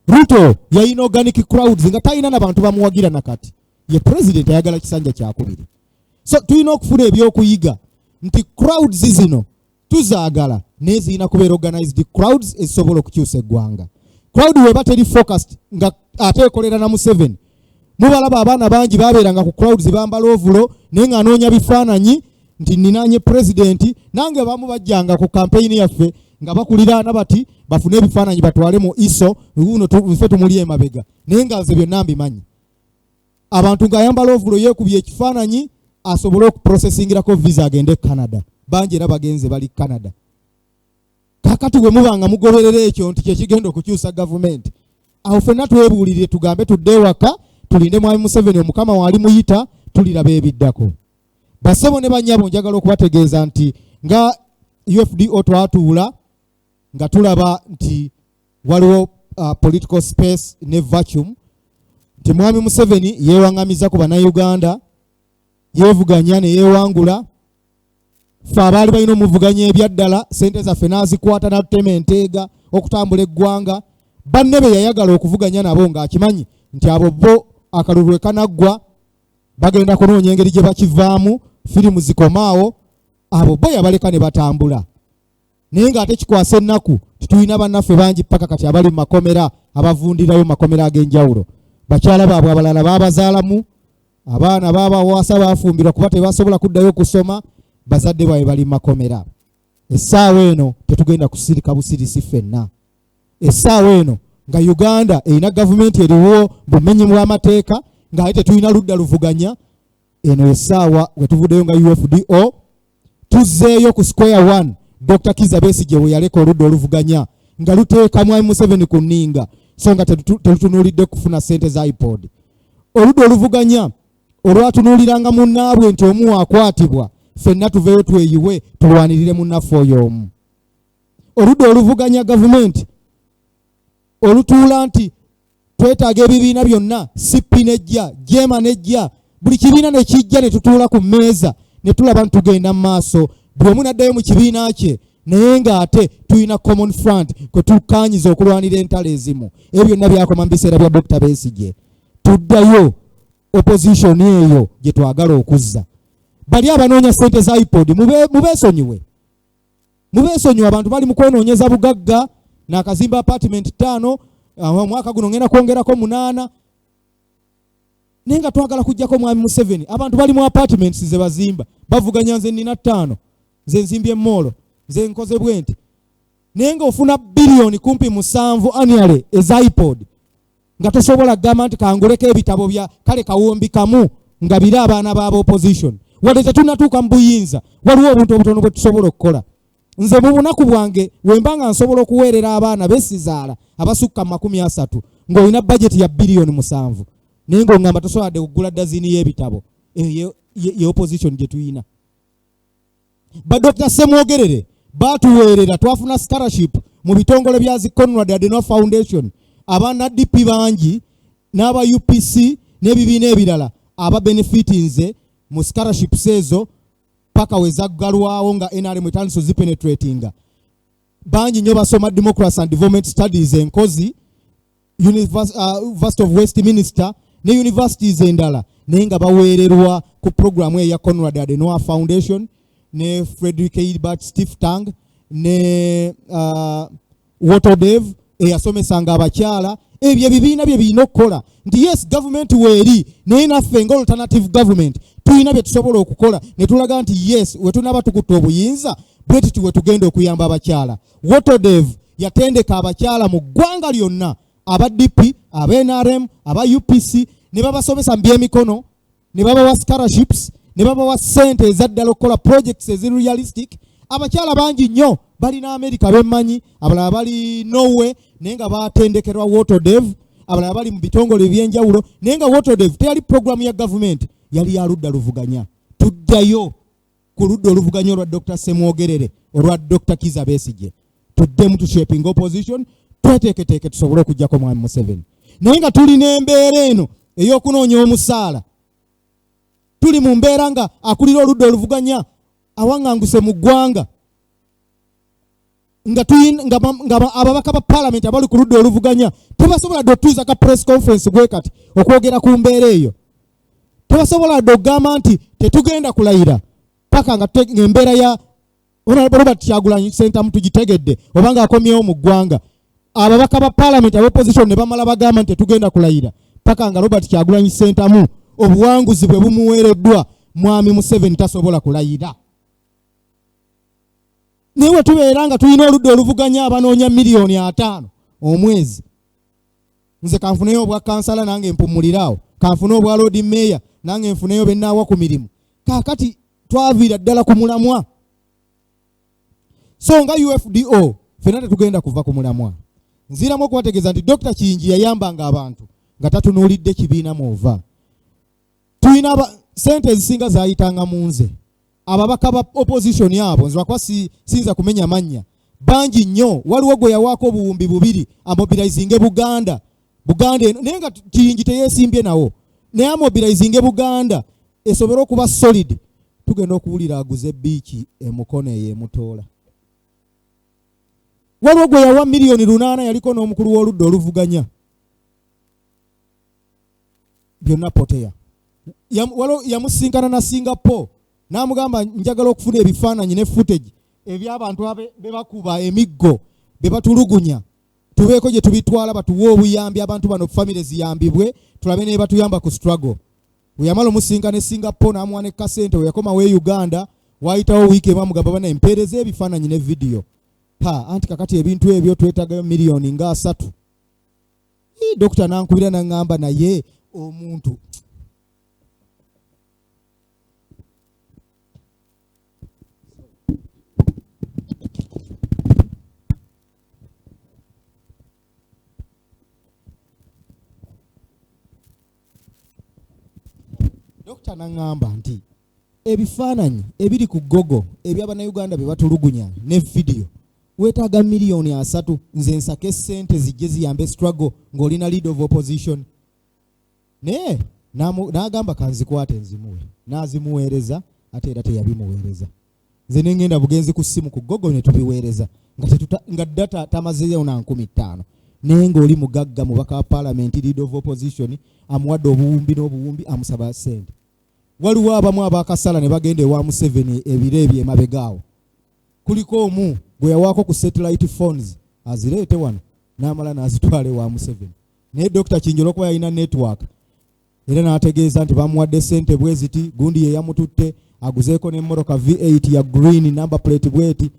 Ruto yayina organic crowds nga talina n'abantu bamuwagira nakati ye president ayagala kisanja kyakubiri. So tulina okufuna ebyokuyiga nti crowds zino tuzaagala naye zirina kubeera organized crowds ezisobola okukyusa eggwanga. Crowd weba teri focused nga ate ekolera na Museveni. Mubalaba abaana bangi babeeranga ku crowds bambala ovulo naye nga anoonya bifaananyi nti ninaanye president nange bamu bajjanga ku campaign yaffe nga bakuliraana bati bafune ebifaananyi batwale mu ISO uno ffe tumuli emabega naye nga nze byonna mbimanyi. Abantu ng'ayambala ovulo yeekubye ekifaananyi asobole okuprocessingirako visa agende Canada. Bangi era bagenze bali Canada. Kakati we mubanga mugoberera ekyo nti kyekigenda okukyusa gavumenti awo ffenna twebuulire tugambe tudde ewaka tulinde mwami Museveni omukama waali muyita tuliraba ebiddako. Basebo ne banyabo njagala okubategeeza nti nga UFDO twatuula nga tulaba nti waliwo political space ne vacuum nti mwami Museveni yeewaŋŋamiza ku bannayuganda yeevuganya ne yeewangula ffe abaali balina omuvuganya ebyaddala sente zaffe n'azikwata n'atutema enteega okutambula eggwanga banne be yayagala okuvuganya nabo ng'akimanyi nti abo bo akalulu kanaggwa bagenda kunoonya engeri gye bakivaamu firimu zikomaawo abo bo yabaleka ne batambula naye ng'ate kikwasa ennaku titulina bannaffe bangi paka kati abali mu makomera abavundirayo makomera ag'enjawulo bakyala baabwe abalala baabazaalamu abaana baabawasa baafumbirwa kuba tebasobola kuddayo kusoma bazadde baabwe bali mu makomera. Essaawa eno tetugenda kusirika busirisi ffenna. Essaawa eno nga Uganda erina gavumenti eriwo bumenyi bw'amateeka ng'ate tetulina ludda luvuganya eno essaawa we tuvuddeyo nga UFDO tuzzeeyo ku square one Dr. Kizza Besigye we yaleka oludda oluvuganya nga luteeka Mwami Museveni ku nninga so nga telutunuulidde kufuna ssente za iPod. Oludda oluvuganya olwatunuuliranga munnaabwe nti omu akwatibwa ffenna tuveeyo tweyiwe tulwanirire munnaffe oyo omu. Oludda oluvuganya gavumenti olutuula nti twetaaga ebibiina byonna CP nejja Jema nejja buli kibiina ne kijja ne tutuula ku mmeeza ne tulaba ntugenda mu maaso buli omu n'addayo mu kibiina kye naye ng'ate tulina common front kwe tukaanyiza okulwanira entalo ezimu. Ebyo byonna byakoma mu biseera bya Dr. Besigye. Tuddayo opposition eyo gye twagala okuzza. Bali abanoonya ssente za iPod mubeesonyiwe. Mubeesonyiwe abantu bali mu kwonoonyeza bugagga n'akazimba apartment 5 omwaka guno ngenda kwongerako 8 nenga twagala kujjako Mwami Museveni. Abantu bali mu apartments ze bazimba bavuganya nze nina 5 nze nzimbye molo nze nkoze bwente nenga ofuna billion kumpi 7 annually eza iPod nga tosobola gamba nti kanguleko ebitabo bya kale kawombi kamu nga bira abaana ba opposition wadde tetunatuuka mu buyinza waliwo obuntu obutono bwe tusobola okukola. Nze mu bunaku bwange wembanga nsobola okuweerera abaana besizaala abasukka 30 ng'olina budget ya billion 7 naye ng'ongamba tosoboladde kugula dazini y'ebitabo ye opposition gye tuyina. Ba Dr. Semwogerere batuweerera twafuna scholarship mu bitongole bya zi Conrad Adenauer Foundation abaana DP bangi n'aba UPC n'ebibiina ebirala aba benefitinze mu scholarships ezo paka wezaggalwawo nga NRM etandise zipenetratinga bangi nnyo basoma Democracy and Development Studies enkozi University of Westminster ne universities endala naye nga baweererwa ku programu eya Conrad Adenauer Foundation ne Frederick Hilbert Stiftung ne Waterdev eyasomesanga abakyala. Ebyo ebibiina bye birina okukola nti yes government weeri naye naffe nga alternative government tulina bye tusobola okukola ne tulaga nti yes we tunaba tukutta obuyinza bweti tuwe tugenda okuyamba abakyala. Waterdev yatendeka abakyala mu ggwanga lyonna aba DP aba NRM aba UPC ne babasomesa mu byemikono ne babawa scholarships ne babawa ssente ezaddala okukola projects eziri realistic. Abakyala bangi nnyo balina America bemmanyi abalala bali Norway naye nga batendekerwa Waterdev abalala bali mu bitongole ebyenjawulo naye nga Waterdev teyali programu ya government yali ya ludda luvuganya. Tuddayo ku ludda oluvuganya olwa Dr. Semwogerere olwa Dr. Kizza Besigye tuddemu tushaping opposition tweteeketeeke tusobole okujjako Mwami Museveni. Naye nga tulina embeera eno ey'okunoonya omusaala tuli mu mbeera nga akulira oludda oluvuganya awaŋŋanguse mu ggwanga nga ababaka ba parliament abali ku ludda oluvuganya tebasobola dde otuuza ka press conference bwe kati okwogera ku mbeera eyo. Tebasobola dde okugamba nti tetugenda kulayira paka nga embeera ya Robert Kyagulanyi Ssentamu tugitegedde obanga akomyewo mu ggwanga. Ababaka ba parliament ab'opposition ne bamala bagamba nti tetugenda kulayira paka nga Robert Kyagulanyi Ssentamu obuwanguzi bwe bumuweereddwa Mwami Museveni tasobola kulayira. Naye tubeera nga tulina oludda oluvuganya abanoonya miliyoni 5 omwezi. Nze kanfuneyo obwa kansala nange mpumuliraawo kanfune obwa road mayor nange nfuneyo bennaawa ku mirimu. Kaakati twaviira ddala ku mulamwa. So nga UFDO ffenna tetugenda kuva ku mulamwa. Nziramu okubategeeza nti Dr. Kingi yayambanga abantu nga tatunuulidde kibiina mwova. Tulina ssente ezisinga zaayitanga mu nze. Ababaka ba opposition yabo nze bakwa sinza kumenya mannya bangi nnyo. Waliwo gwe yawaako obuwumbi 2 amobilizinge Buganda naye nga Kingi teyeesimbye nawo naye amobilizinge Buganda esobole okuba solid. Tugenda okuwulira aguze biiki emukono eyo emutoola. Waliwo gwe yawa miliyoni 8 yaliko n'omukulu w'oludda oluvuganya byonna poteya. Yamusinkana na Singapore n'amugamba njagala okufuna ebifaananyi ne footage eby'abantu be bakuba emiggo be batulugunya tubeeko gye tubitwala batuwe obuyambi abantu bano family ziyambibwe tulabe ne batuyamba ku struggle. Weyamala omusinkana ne Singapore n'amuwa ne kasente weyakoma we Uganda wayitawo wiiki bamugamba bana empeereza ebifaananyi ne video anti kakati ebintu ebyo twetagayo miliyoni nga 3. Dokita nankubira naŋŋamba naye omuntu Dr. Nangamba nti ebifaananyi ebiri ku Google eby'Abannayuganda bye batulugunya ne video weetaaga miliyoni 3 nze nsake ssente zijje ziyambe struggle ng'olina lead of opposition. Naye n'agamba kanzikwate nzimuwe, n'azimuweereza ate era teyabimuweereza. Nze ne ngenda bugenzi ku ssimu ku Google ne tubiweereza nga data tamazeeyo na 15,000 naye ng'oli mugagga mubaka wa parliament lead of opposition amuwadde obuwumbi n'obuwumbi amusaba ssente. Waliwo abamu abakasala ne bagenda ewa Museveni ebiro ebyo emabegaawo. Kuliko omu gwe yawaako ku satellite phones azireete wano n'amala n'azitwala ewa Museveni. Naye Dr. Kinjolo kuba yalina network era n'ategeeza nti bamuwadde ssente bwe ziti, gundi ye yamututte aguzeeko n'emmotoka V8 ya green number plate bweti.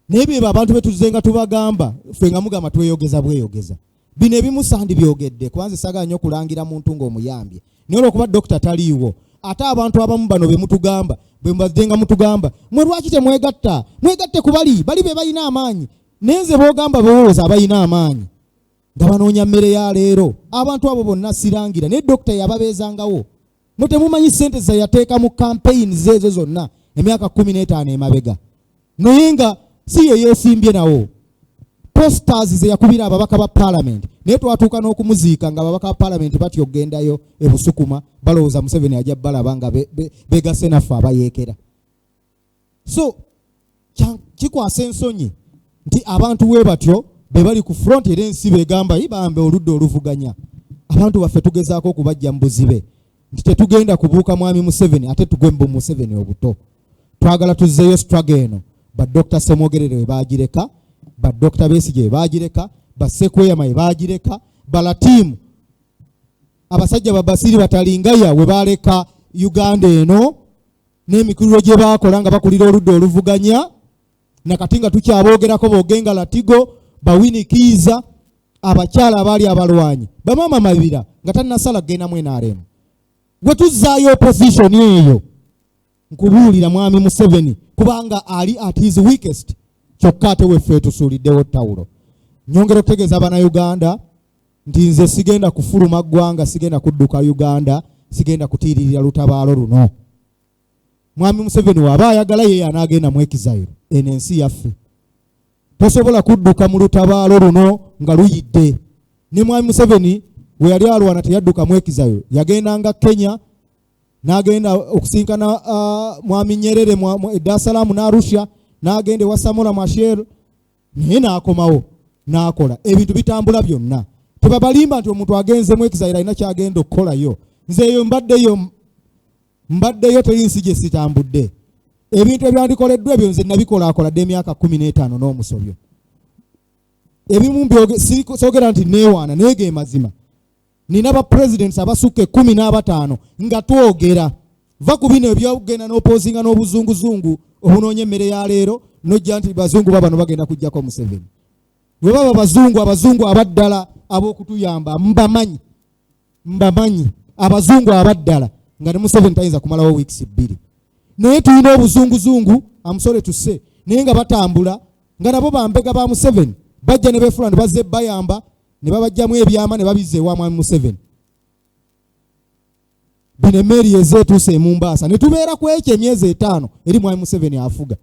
Naye bye abantu betuzenga tubagamba ffe nga mugamba tweyogeza bweyogeza. Bino ebimusandi byogedde kubanze saganya okulangira muntu ng'omuyambye. Naye olwokuba Dr. taliiwo ate abantu abamu bano be mutugamba bwe mbaddenga mutugamba mwe lwaki temwegatta, mwegatte ku bali be balina amaanyi. Nenze boogamba bewooza abalina amaanyi nga banoonya mmere ya leero. Abantu abo bonna sirangira naye Dr. yababeezangawo. Mwe temumanyi ssente ze yateeka mu campaigns ezo zonna emyaka 15 emabega. Naye nga si ye yeesimbye nawo. Posters ze yakubira ababaka ba parliament naye twatuuka n'okumuziika nga ababaka ba parliament batyo okgendayo e Busukuma balowooza Museveni ajja balaba nga begase naffe abayeekera. So kikwasa ensonyi nti abantu we batyo be bali ku front era ensi begamba ibambe oludde oluvuganya. Abantu baffe tugezaako okubajja mu buzibe nti tetugenda kubuuka mwami Museveni ate tugwe mu Museveni obuto. Twagala tuzzeeyo struggle eno ba Dr. Semogerere we baagireka, ba Dr. Besigye we baagireka, ba Sekweyama we baagireka, ba Latimu abasajja ba Basiri Batalingaya we baleka Uganda eno n'emikuliro gye baakola nga bakulira oludde oluvuganya. Nakati nga tukyaboogerako boogenga Latigo, ba Winikiiza, abakyala abaali abalwanyi, bamaama Mabira nga tannasala kgenda mu NRM. Gwe tuzzaayo opposition eyo nkubuulira mwami Museveni kubanga ali at his weakest. Kyokka ate weffe tusuuliddewo ttawulo. Nyongera okutegeeza Bannayuganda nti nze sigenda kufuluma ggwanga, sigenda kudduka Uganda, sigenda kutiiririra lutabaalo luno. Mwami Museveni waba ayagala ye anaagenda mu Exile eno ensi yaffe. Tosobola kudduka mu lutabaalo luno nga luyidde. Ne mwami Museveni we yali alwana teyadduka mu Exile, yagendanga Kenya n'agenda okusinkana mwami Nyerere mu Dar es Salaam n'Arusha, n'agenda ewa Samora Machel naye n'akomawo n'akola ebintu bitambula byonna. Tebabalimba nti omuntu agenze mu Exile alina kyagenda okukolayo. Nze eyo mbaddeyo teri nsi gye sitambudde. Ebintu ebyandikoleddwa ebyo nze nabikolakoladde emyaka 15 n'omusobyo. Ebimu soogera nti neewaana naye ge mazima. Nina ba presidents abasukka 15 nga twogera. Va ku bino ebyogenda n'opoozinga n'obuzunguzungu obunoonya emmere ya leero n'ojja nti bazungu babano bagenda kujjako Museveni. Bwe baba abazungu abaddala ab'okutuyamba mbamanyi abazungu abaddala nga ne Museveni tayinza kumalawo weeks 2. Naye tulina obuzunguzungu amusole tusse naye nga batambula nga nabo bambega ba Museveni bajja ne beefula ne bazze bayamba ne babajjamu ebyama ne babizza ewa mwami Museveni. Bino emmeri ezeetuuse e Mombasa ne tubeera ku ekyo emyezi 5 eri mwami Museveni afuga.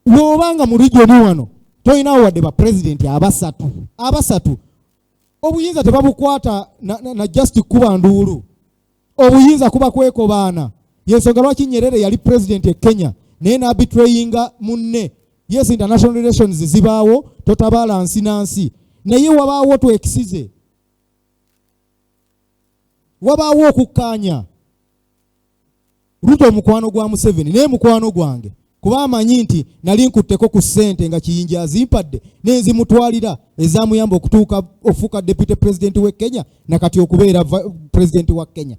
Bw'obanga mu region wano toyinawo wadde ba president abasatu obuyinza tebabukwata na just kuba nduulu, obuyinza kuba kwekobaana. Yensonga lwaki Nyerere yali president e Kenya naye n'abitrayinga munne. Yes, international relations zibaawo, totabaala nsi nansi, naye wabaawo twekisize, wabaawo okukkaanya. Ruto mukwano gwa Museveni naye mukwano gwange kuba amanyi nti nali nkutteko ku ssente nga Kiyinja azimpadde n'enzimutwalira ezamuyamba okutuuka ofuuka deputy president w'e Kenya nakati okubeera president wa Kenya.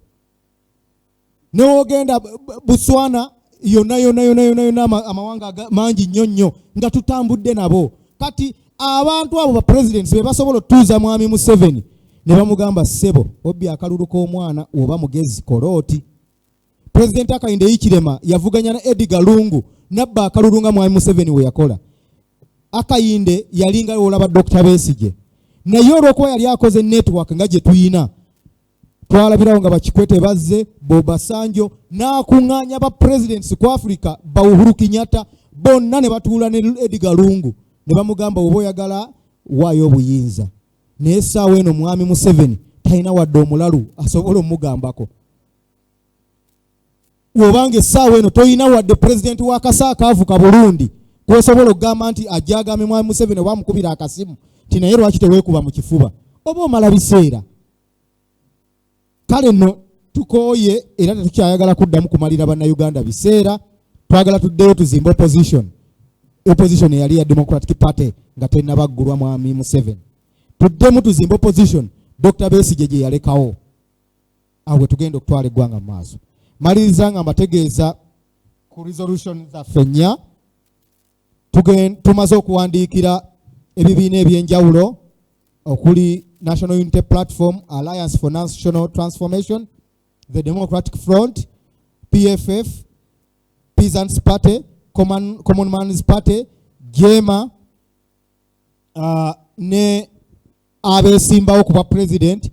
Neogenda Botswana yonna amawanga mangi nnyo nga tutambudde nabo. Kati abantu abo ba presidents be basobola otuuza mwami Museveni ne bamugamba ssebo obbi akalulu k'omwana oba mugezi kolooti. President Akainde Ichirema yavuganya na Edgar Lungu nabba akalulu nga mwami Museveni we yakola. Akainde yalinga olaba Dr. Besigye naye olw'okuba yali akoze network nga gye tuyina twalabirawo nga Bakikwete bazze, Boba Sanjo n'akuŋŋaanya ba presidents ku Africa, ba Uhuru Kenyatta bonna ne batuula ne Edgar Lungu ne bamugamba oba oyagala waayo obuyinza. Naye essaawa eno mwami Museveni talina wadde omulalu asobola omugambako. Wobanga essaawa eno toyina wadde president wa Kasaakaavu ka Burundi kwosobola okugamba nti ajja agambe mwami Museveni oba amukubira akasimu ti naye lwaki teweekuba mu kifuba oba omala biseera. Kale nno tukooye era tetukyayagala kuddamu kumalira bannayuganda biseera, twagala tuddeyo tuzimba opposition eyali ya Democratic Party nga tennabaggulwa mwami Museveni. Tuddemu tuzimba opposition Dr. Besigye gye yalekawo, awo tugenda okutwala eggwanga mu maaso. Maliriza nga mbategeeza ku resolution zaffe nnya tumaze okuwandiikira ebibiina ebyenjawulo okuli National Unity Platform, Alliance for National Transformation, the Democratic Front, PFF, Peasants Party, Common Man's Party, Jema, ne abeesimbawo kuba president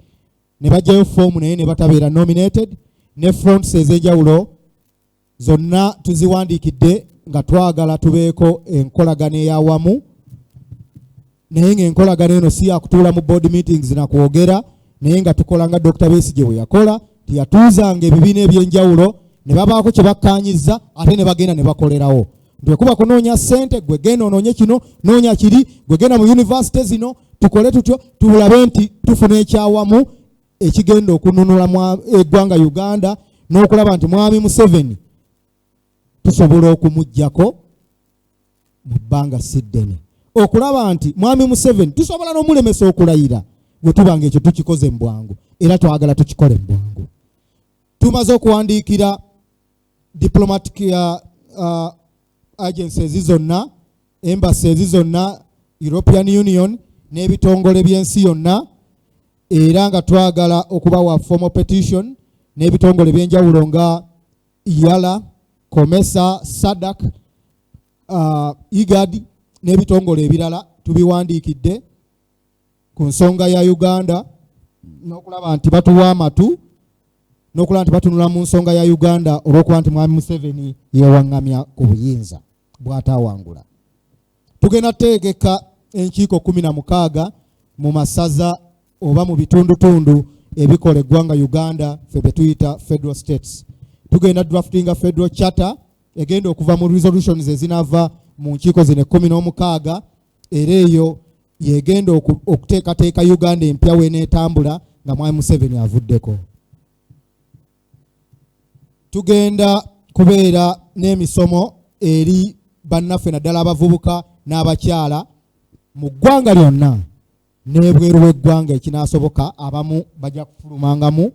ne bajjayo form naye ne batabeera nominated, ne fronts ez'enjawulo zonna tuziwandiikidde nga twagala tubeeko enkolagana ey'awamu, naye ng'enkolagana eno si yakutuula mu board meetings na kwogera, naye nga tukola nga Dr. Besigye bwe yakola, tiyatuuzanga ebibiina ebyenjawulo ne babaako kye bakkaanyizza ate ne bagenda ne bakolerawo. Nti kuba kunoonya ssente, gwe genda onoonye kino, noonya kiri, gwe genda mu university zino, tukole tutyo, tulabe nti tufuna ekyawamu ekigenda okununula eggwanga Uganda n'okulaba nti mwami Museveni tusobola okumuggyako mu bbanga si ddene. Okulaba nti mwami Museveni tusobola n'omulemesa okulayira bwe tubanga ekyo tukikoze mu bwangu, era twagala tukikole mu bwangu. Tumaze okuwandiikira diplomatic agencies zonna, embassies zonna, European Union n'ebitongole by'ensi yonna, era nga twagala okubawa formal petition n'ebitongole by'enjawulo nga IALA, COMESA, SADC, IGAD n'ebitongole ebirala tubiwandiikidde ku nsonga ya Uganda n'okulaba nti batuwa amatu n'okulaba nti batunula mu nsonga ya Uganda olw'okuba nti mwami Museveni yeewaŋŋamya ku buyinza bw'ataawangula. Tugenda tegeka enkiiko 16 mu masaza oba mu bitundutundu ebikola eggwanga Uganda ffe be tuyita federal states. Tugenda draftinga federal charter egenda okuva mu resolutions ezinava mu nkiiko zino 16, era eyo yegenda okuteekateeka Uganda empya w'eneetambula nga mwami Museveni avuddeko. Tugenda kubeera n'emisomo eri bannaffe naddala abavubuka n'abakyala mu ggwanga lyonna n'ebweru w'eggwanga ekinaasoboka. Abamu bajja kufulumangamu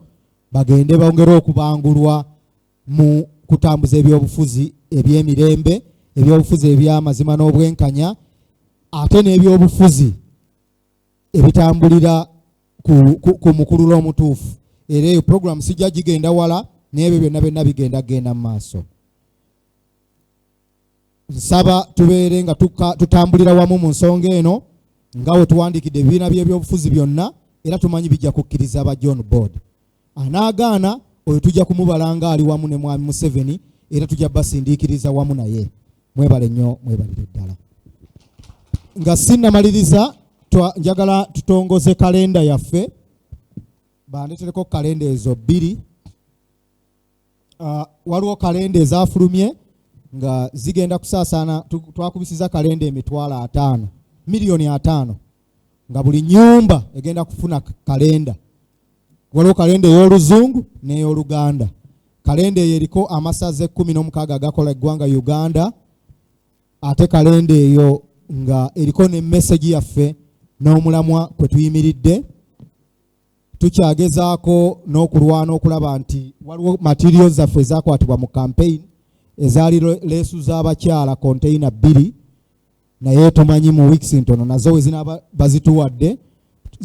bagende bongere okubangulwa mu kutambuza ebyobufuzi eby'emirembe, ebyobufuzi eby'amazima n'obwenkanya, ate n'ebyobufuzi ebitambulira ku mukululo omutuufu. Era eyo program sijja gigenda wala, n'ebyo byonna bigenda mu maaso. Nsaba tubeere nga tutambulira wamu mu nsonga eno nga we tuwandiikidde ebibiina by'ebyobufuzi byonna, era tumanyi bijja kukkiriza aba John Board. Anaagaana oyo tujja kumubalanga ali wamu ne mwami Museveni, era tujja basindiikiriza wamu naye. Mwebale nnyo, mwebalire ddala. Nga sinnamaliriza, njagala tutongoze kalenda yaffe. Bandetereko kalenda ezo 2. Waliwo kalenda ezafulumye nga zigenda kusaasaana. Twakubisiza kalenda emitwalo 5, miliyoni 5, nga buli nyumba egenda kufuna kalenda. Waliwo kalenda ey'Oluzungu n'ey'Oluganda. Kalenda eyo eriko amasaza 16 agakola eggwanga Uganda, ate kalenda eyo nga eriko ne message yaffe n'omulamwa kwe tuyimiridde. Tukyagezaako n'okulwana okulaba nti waliwo materials zaffe ezakwatibwa mu campaign ezaali leesu z'abakyala container 2, naye tumanyi mu weeks ntono nazo we zinaaba bazituwadde,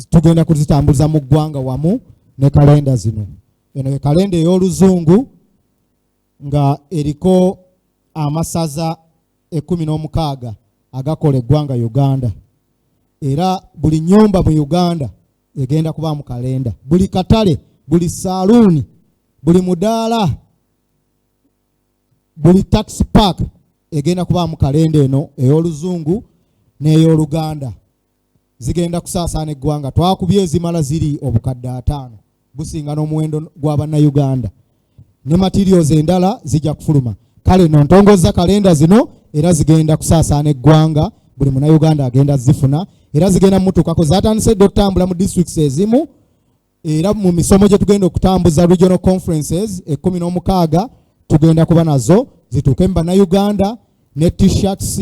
tugenda kuzitambuza mu ggwanga wamu ne kalenda zino. Eno kalenda ey'Oluzungu nga eriko amasaza 16 agakola eggwanga Uganda. era buli nyumba mu Uganda egenda kuba mu kalenda, buli katale, buli saloon, buli mudaala, buli taxi park egenda kuba mu kalenda eno ey'oluzungu n'ey'oluganda. Zigenda kusaasaana eggwanga. Twakubye ezimala ziri obukadde 5 businga n'omuwendo gw'Abannayuganda, ne materials endala zijja kufuluma. Kale no ntongoza kalenda zino era zigenda kusaasaana eggwanga, buli Munnayuganda agenda zifuna, era zigenda mutukako zatandise okutambula mu districts ezimu, era mu misomo gye tugenda okutambuza regional conferences 16 tugenda kuba nazo zituuke mu Bannayuganda, ne t-shirts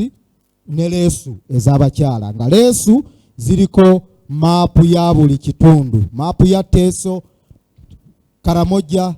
ne leesu ez'abakyala, nga leesu ziriko maapu ya buli kitundu, maapu ya Teso, Karamoja,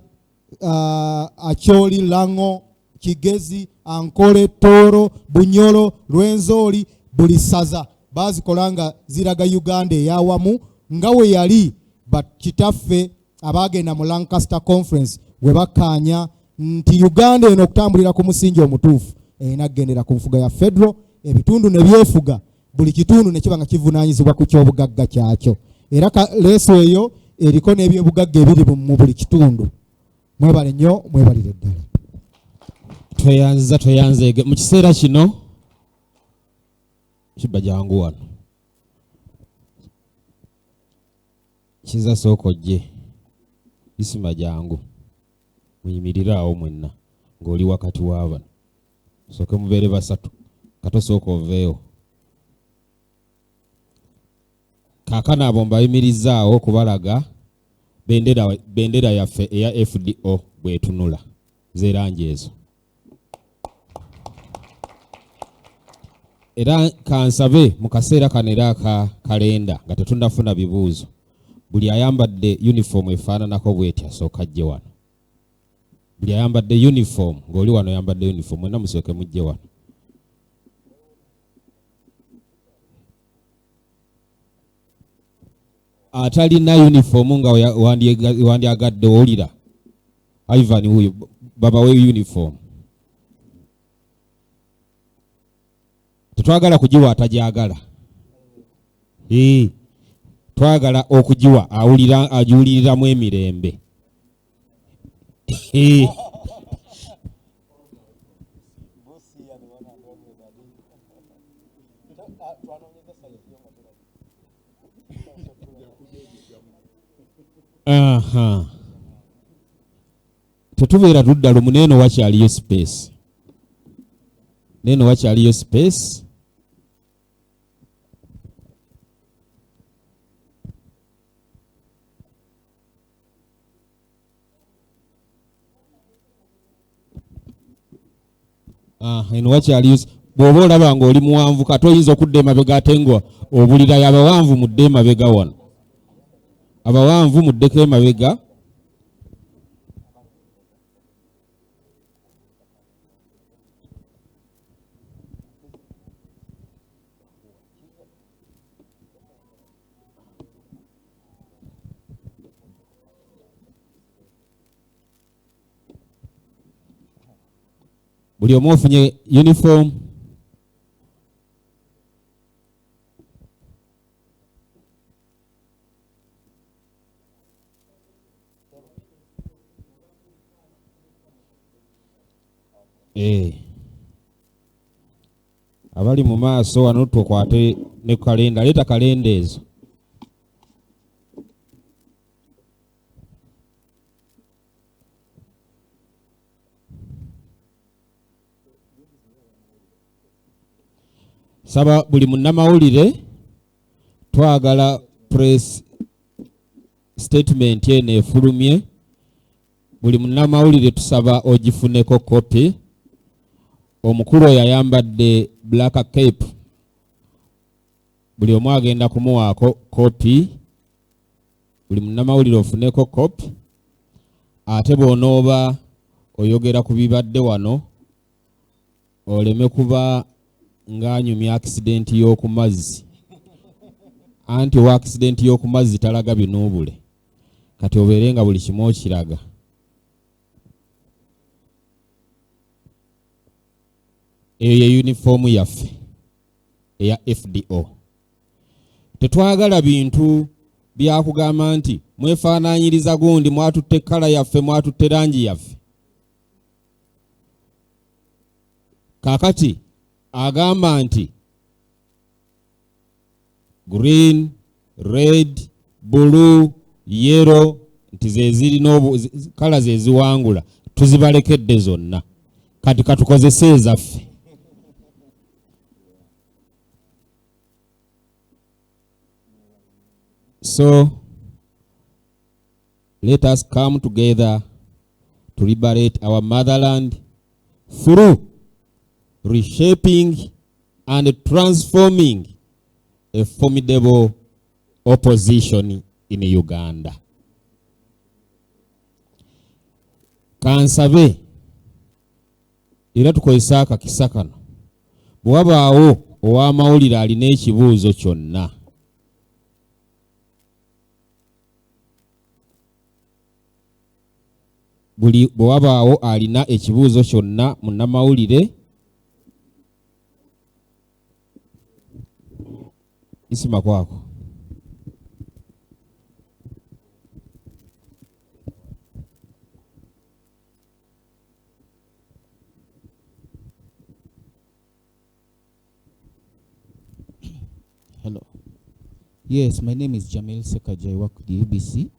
Acholi, Lango, Kigezi, Ankole, Toro, Bunyoro, Lwenzori, buli saza bazikolanga ziraga Uganda eyawamu nga we yali bakitaffe abagenda mu Lancaster Conference we bakanya nti Uganda eno okutambulira ku musingi omutuufu erina kugendera ku nfuga ya federal, ebitundu ne byefuga, buli kitundu ne kiba nga kivunaanyizibwa ku ky'obugagga kyakyo, era leeso eyo eriko n'ebyobugagga ebiri mu buli kitundu. Mwebale nnyo, mwebalire ddala. Tweyanze mu kiseera kino kiba jangu wano kiza sookojje isima jangu muyimirire awo mwenna ng'oli wakati w'abano sooke mubeere basatu kato sooka oveewo. Kaakano abo mbayimirizaawo kubalaga bendera yaffe eya FDO bwetunula zeerangi ezo. Era kansabe mu kaseera kano era aka kalenda nga tetunnafuna bibuuzo, buli ayambadde uniform efaananako bw'eti asooka ajje wano. Buli ayambadde uniform, ng'oli wano ayambadde uniform, mwenna musooke mujje wano. Atalina uniform nga wandyagadde owulira Ivan huyo babawe uniform. Tetwagala kugiwa atajagala. Twagala okugiwa ajuuliriramu emirembe. Tetubeera tudda lumu, neeno wakyaliyo space. Neno wakyaliyo space. Eno wakyaliyo. Bw'oba olaba ng'oli muwanvu kati oyinza okudda emabega ate nga obulirayo abawanvu mudde emabega wano. Abawanvu muddeko emabega. Buli omu ofunye uniform. Abali mu maaso wano tukwate ne kalenda, leeta kalenda ezo. Saba buli munnamawulire twagala press statement eno efulumye. Buli munnamawulire tusaba ogifuneko kopi. Omukulu oyo ayambadde black cape, buli omu agenda kumuwaako kopi. Buli munnamawulire ofuneko kopi. Ate bw'onooba oyogera ku bibadde wano oleme kuba ng'anyumya accident y'oku mazzi. Anti wa accident y'oku mazzi talaga binuubule. Kati obeere nga buli kimu okiraga. Eyo ye uniform yaffe eya FDO. Tetwagala bintu byakugamba nti mwefaananyiriza gundi mwatutte kala yaffe mwatutte rangi yaffe. Kakati agamba nti green, red, blue, yellow nti zezirina kala zeziwangula, tuzibalekedde zonna kati katukozese ezaffe. So let us come together to liberate our motherland through reshaping and transforming a formidable opposition in Uganda. Kansabe era tukozesa akakisa kano bwe wabaawo ow'amawulire alina ekibuuzo kyonna bwe wabaawo alina ekibuuzo kyonna munnamawulire isima kwako. Hello. Yes, my name is Jamil Sekaja. I work with the UBC.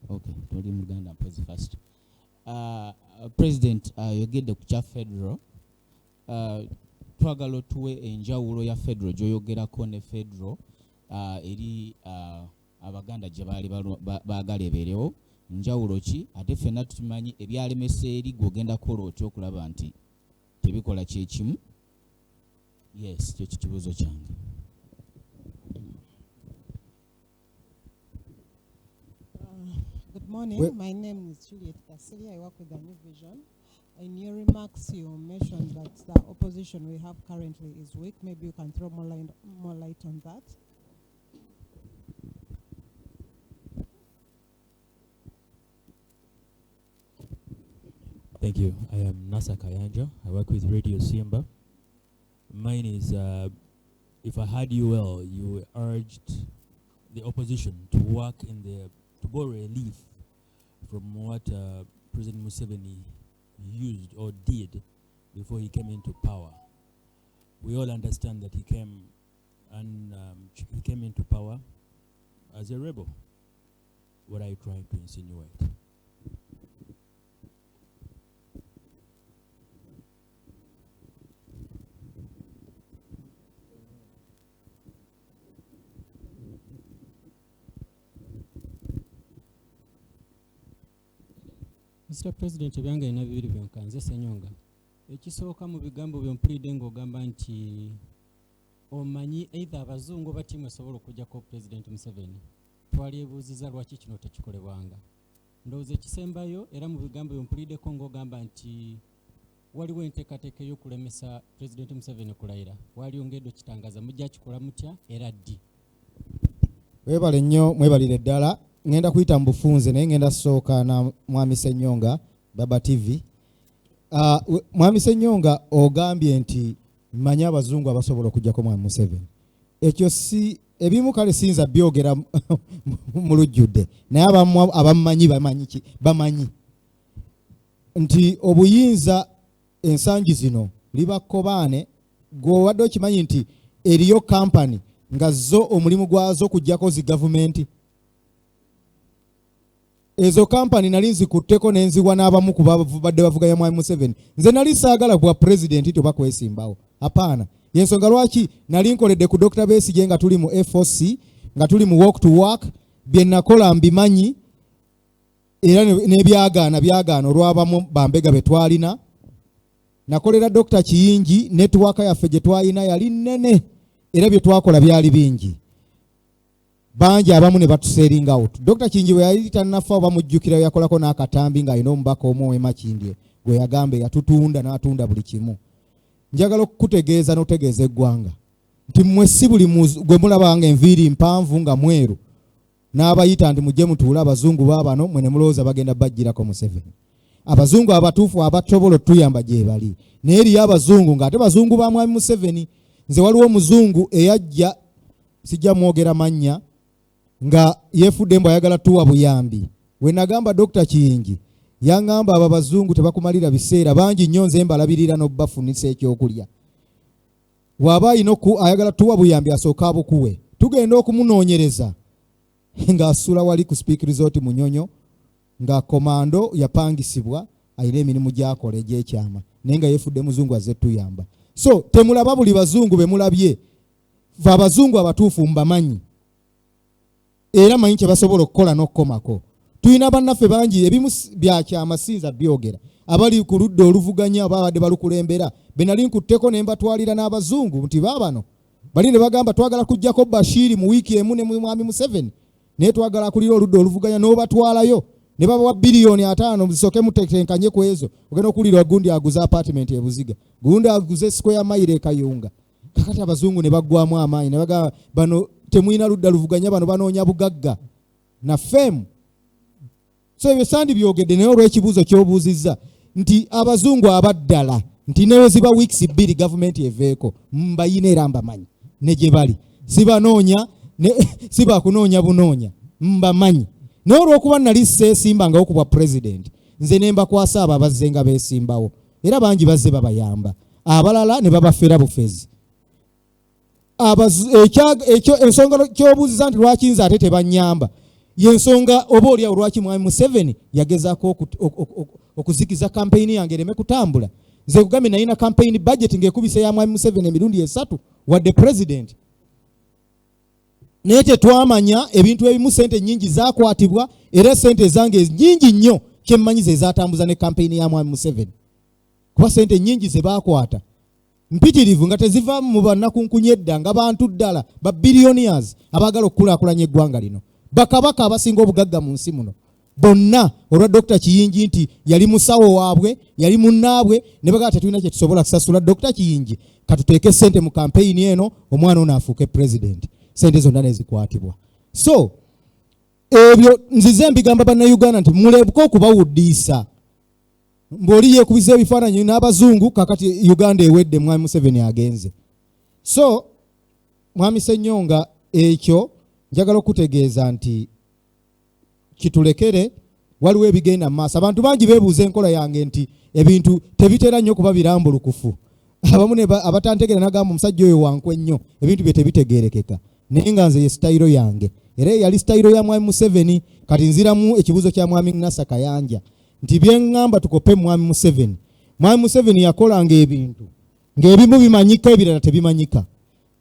Okay, Tori Muganda pose first. President, yogedde ku kya federal. Twagala otuwe enjawulo ya federal gy'oyogerako ne federal eri abaganda gye baali baagala ebeerewo. Njawulo ki? Ate ffenna tumanyi ebyalemesa eri gw'ogenda kukola otya okulaba nti tebikola kyekimu. Yes, kyo kibuuzo kyange. Good morning. My name is Juliet Kasiri. I work with the New Vision. In your remarks, you mentioned that the opposition we have currently is weak. Maybe you can throw more light on that. Thank you. I am Nasa Kayanja. I work with Radio Simba. Mine is, if I heard you well, you urged the opposition to work to borrow a leaf from what President Museveni used or did before he came into power. We all understand that he came into power as a rebel. What are you trying to insinuate? Mr. President, ebyange ina bibiri byonka nze Ssenyonga. Ekisooka mu bigambo by'ompulidde ng'ogamba nti omanyi either abazungu batimu esobola okugjako President Museveni. Twalyebuuziza lwaki kino tekikolebwanga. Ndowooza ekisembayo era mu bigambo by'ompuliddeko ng'ogamba nti waliwo enteekateeka y'okulemesa President Museveni kulayira. Walyongedde okitangaza mujja kikola mutya era ddi? Webale nnyo mwebalire ddala. Ngenda kuyita mu bufunze naye ngenda sooka na Mwami Ssenyonga Baba TV. Mwami Ssenyonga ogambye nti manya abazungu abasobola okujjako Mwami Museveni. Ekyo si ebimu kale sinza byogera mu lujjudde naye abamanyi bamanyi nti obuyinza ensangi zino libakobaane gweobadde okimanyi nti eriyo kampani nga zo omulimu gwazo kujjako zi gavumenti. Ezo kampani nali nzikutteko nenziwa n'abamu ku badde bavuganya Mwami Museveni. Nze nali saagala bwa president toba kwesimbawo. Hapana. Yensonga lwaki nali nkoledde ku Dr. Besigye nga tuli mu FOC, nga tuli mu walk to work, bye nakola mbimanyi era byagaana olw'abamu bambega betwalina. Nakolera Dr. Kiyingi network yaffe gye twalina yali nnene era bye twakola byali bingi. Banji abamu ne batusering out. Dr. Kingi we yali tannafa bamujjukira yakolako n'akatambi nga alina omubaka omwe Makindye gwe yagambe yatutunda n'atunda buli kimu. Njagala okukutegeeza n'otegeeza eggwanga nti mmwe si buli gwe mulabanga enviiri mpanvu nga mweru n'abayita nti mujje mutuule abazungu baabano mwe ne mulowooza bagenda bajjirako Museveni. Abazungu abatuufu abatobola tuyamba gye bali naye eriyo abazungu ng'ate bazungu ba Mwami Museveni. Nze waliwo omuzungu eyajja sijja mwogera mannya nga yefudde mbu ayagala tuwa buyambi. We nagamba Dr. Kiyingi yaŋŋamba abo abazungu tebakumalira biseera bangi nnyo nze mbalabirira n'obafunisa ekyokulya. Waba ayina ayagala tuwa buyambi asooka abukuwe. Tugenda okumunoonyereza ng'asula wali ku Speak Resort Munyonyo nga komando yapangisibwa ayina emirimu gy'akola egy'ekyama naye nga yeefudde muzungu azze tuyamba. So temulaba buli bazungu be mulabye, va abazungu abatuufu mbamanyi era manyi kye basobola okukola n'okkomako. Tuyina bannaffe bangi ebimu byakyama sinza byogera abali ku ludda oluvuganya ababadde balukulembera be nali nkutteko ne mbatwalira n'abazungu nti baabano bali ne bagamba twagala kujjako Bashiri mu wiiki emu ne mwami Museveni naye twagala akulira oludda oluvuganya n'obatwalayo ne babawa bilioni 5 zisooke mutetenkanye ku ezo. Ogenda okulira gundi aguza apartment e Buziga, gundi aguze square mile e Kayunga. Kakati abazungu ne baggwamu amaanyi ne bagamba bano temuyina ludda luvuganya, bano banoonya bugagga na femu. So ebyo sandi byogedde naye olw'ekibuuzo ky'obuuzizza nti abazungu abaddala nti newe ziba weeks 2 gavumenti eveeko mbayina era mbamanyi ne gye bali sibanoonya siba kunoonya bunoonya mbamanyi. Naye olw'okuba nali seesimbangawo ku bwa president nze ne mbakwasa abo abazze nga beesimbawo era bangi bazze babayamba abalala ne babafera bufezi. Ensonga ky'obuuziza nti lwaki nze ate tebanyamba yensonga oba oliawo lwaki mwami Museveni yagezaako okuzikiza kampeyini yange ereme kutambula. Nze kugambye nalina kampeyini budget ng'ekubise ya mwami Museveni emirundi 3 wadde president. Naye tetwamanya ebintu ebimu sente nnyingi zaakwatibwa era sente zange nnyingi nnyo kyemmanyi ze zaatambuza ne kampeyini ya mwami Museveni. Kuba sente nnyingi ze baakwata mpitirivu nga teziva mu bannakunkunye edda nga bantu ddala ba billionaires abaagala okukulaakulanya eggwanga lino. Bakabaka abasinga obugagga mu nsi muno bonna olwa Dr. Kiyingi nti yali musawo waabwe yali munnaabwe ne bagala tetulina kye tusobola kusasula Dr. Kiyingi katuteeke sente mu kampeyini eno omwana ono afuuke president. Sente zonna nezikwatibwa. So ebyo nzize mbigamba bannayuganda nti mulebuka okubawuddiisa ng'oli yeekubiza ebifaananyi n'abazungu kakati Uganda ewedde mwami Museveni agenze. So mwami Ssenyonga ekyo njagala okutegeeza nti kitulekere waliwo ebigenda mu maaso. Abantu bangi beebuuza enkola yange nti ebintu tebitera nnyo kuba birambulukufu. Abamu abatantegera nagamba omusajja oyo wankwe nnyo ebintu bye tebitegeerekeka naye nga nze ye sitayiro yange era yali sitayiro ya mwami Museveni. Kati nziramu ekibuuzo kya mwami Nasa Kayanja nti byeŋŋamba tukope mwami Museveni. Mwami Museveni yakolanga ebintu ng'ebimu bimanyika ebirala tebimanyika.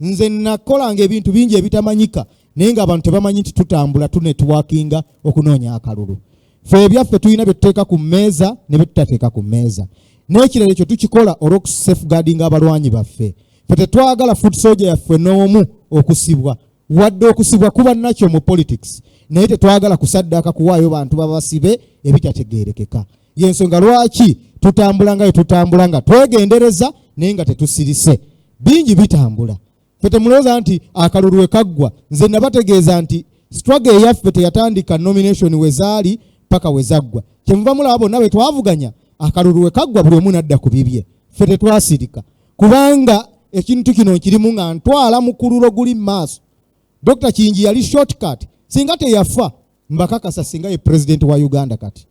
Nze nakolanga ebintu bingi ebitamanyika naye ng'abantu tebamanyi nti tutambula tunetworkinga okunoonya akalulu. Ffe ebyaffe tulina bye tuteeka ku mmeeza ne bye tutateeka ku mmeeza. N'ekirala ekyo tukikola olw'okusafeguardinga abalwanyi baffe. Ffe tetwagala foot soldier yaffe n'omu okusibwa wadde okusibwa kuba nakyo mu politics naye tetwagala kusaddaaka kuwaayo bantu babasibe ebitategeerekeka. Yensonga lwaki tutambula nga twegendereza naye nga tetusirise. Bingi bitambula. Ffe temulowooza nti akalulu we kaggwa. Nze nabategeeza nti struggle eyaffe teyatandika nomination we zaali paka we zaggwa. Kyemuva mulaba bonna bwe twavuganya akalulu we kaggwa buli omu nadda ku bibye. Ffe tetwasirika kubanga ekintu kino kirimu nga ntwala mu kululo guli maaso. Dr. Kiyingi yali shortcut singa teyafa mbakakasa singa ye president wa Uganda kati.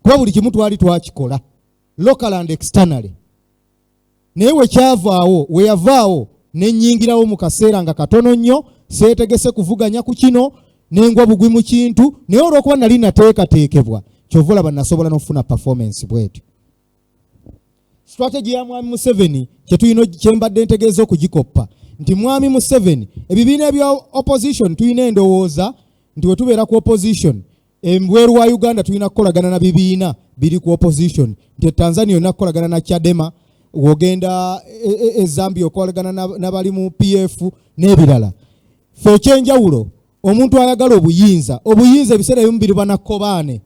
Kuba buli kimu twali twakikola local and externally. Naye we kyavaawo we yavaawo nenyingirawo mu kaseera nga katono nnyo seetegese kuvuganya ku kino nengwa bugwi mu kintu naye olw'okuba nali nateekateekebwa kyova olaba nasobola n'okufuna performance bwetyo. Strategy ya mwami Museveni kyembadde ntegeeza okugikoppa nti mwami Museveni ebibiina ebya opposition tulina endowooza nti we tubeera ku opposition embweru wa Uganda tulina kukolagana na bibiina biri ku opposition nti Tanzania yonna kukolagana na Chadema wogenda Zambia okolagana n'abali mu PF n'ebirala. Ffe ekyenjawulo omuntu ayagala obuyinza ebiseera ebimu biri banakobaane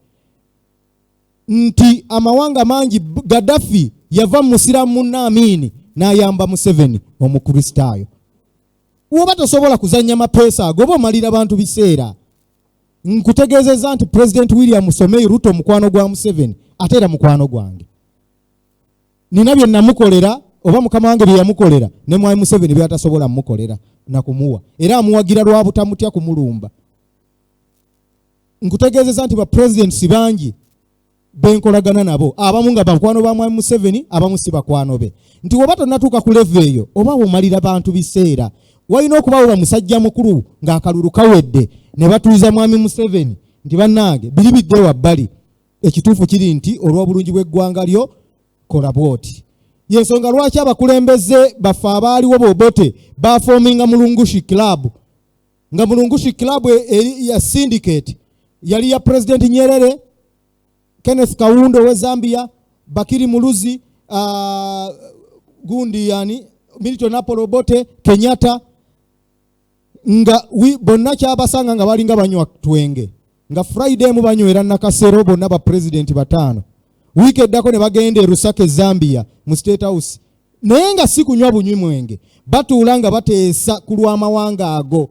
nti amawanga mangi Gaddafi yava musiramu munna Amini n'ayamba Museveni omukristaayo. Woba tosobola kuzannya mapeesa ago oba omalira abantu biseera. Nkutegeezezza nti President William Somei Ruto mukwano gwa Museveni ate era mukwano gwange. Nina bye namukolera oba mukama wange bye yamukolera ne mwami Museveni byatasobola mukolera na kumuwa era amuwagira lwa butamutya kumulumba. Nkutegeezeza nti ba presidents bangi benkolagana nabo abamu nga bakwano ba mwami Museveni abamu si bakwano be. Nti oba tonnatuuka ku level eyo oba omalira bantu biseera walina okubawo bamusajja mukulu ng'akalulu kawedde ne batuuza mwami Museveni nti bannange biribidde wabbali ekituufu kiri nti olw'obulungi bw'eggwanga lyo kola bwoti. Yensonga lwaki abakulembeze bafa abaaliwo bobote bafoominga Mulungushi Club nga Mulungushi Club ya syndicate yali ya President Nyerere, Kenneth Kaunda we Zambia, Bakiri Muluzi, gundi yani Milton Apollo Obote, Kenyatta, nga bonna kyabasanga nga balinga banywa twenge nga Friday mu banywera nakasero bonna ba president batano wiki eddako ne bagenda e Lusaka Zambia mu State House naye nga si kunywa bunywi mwenge batuula nga bateesa ku lw'amawanga ago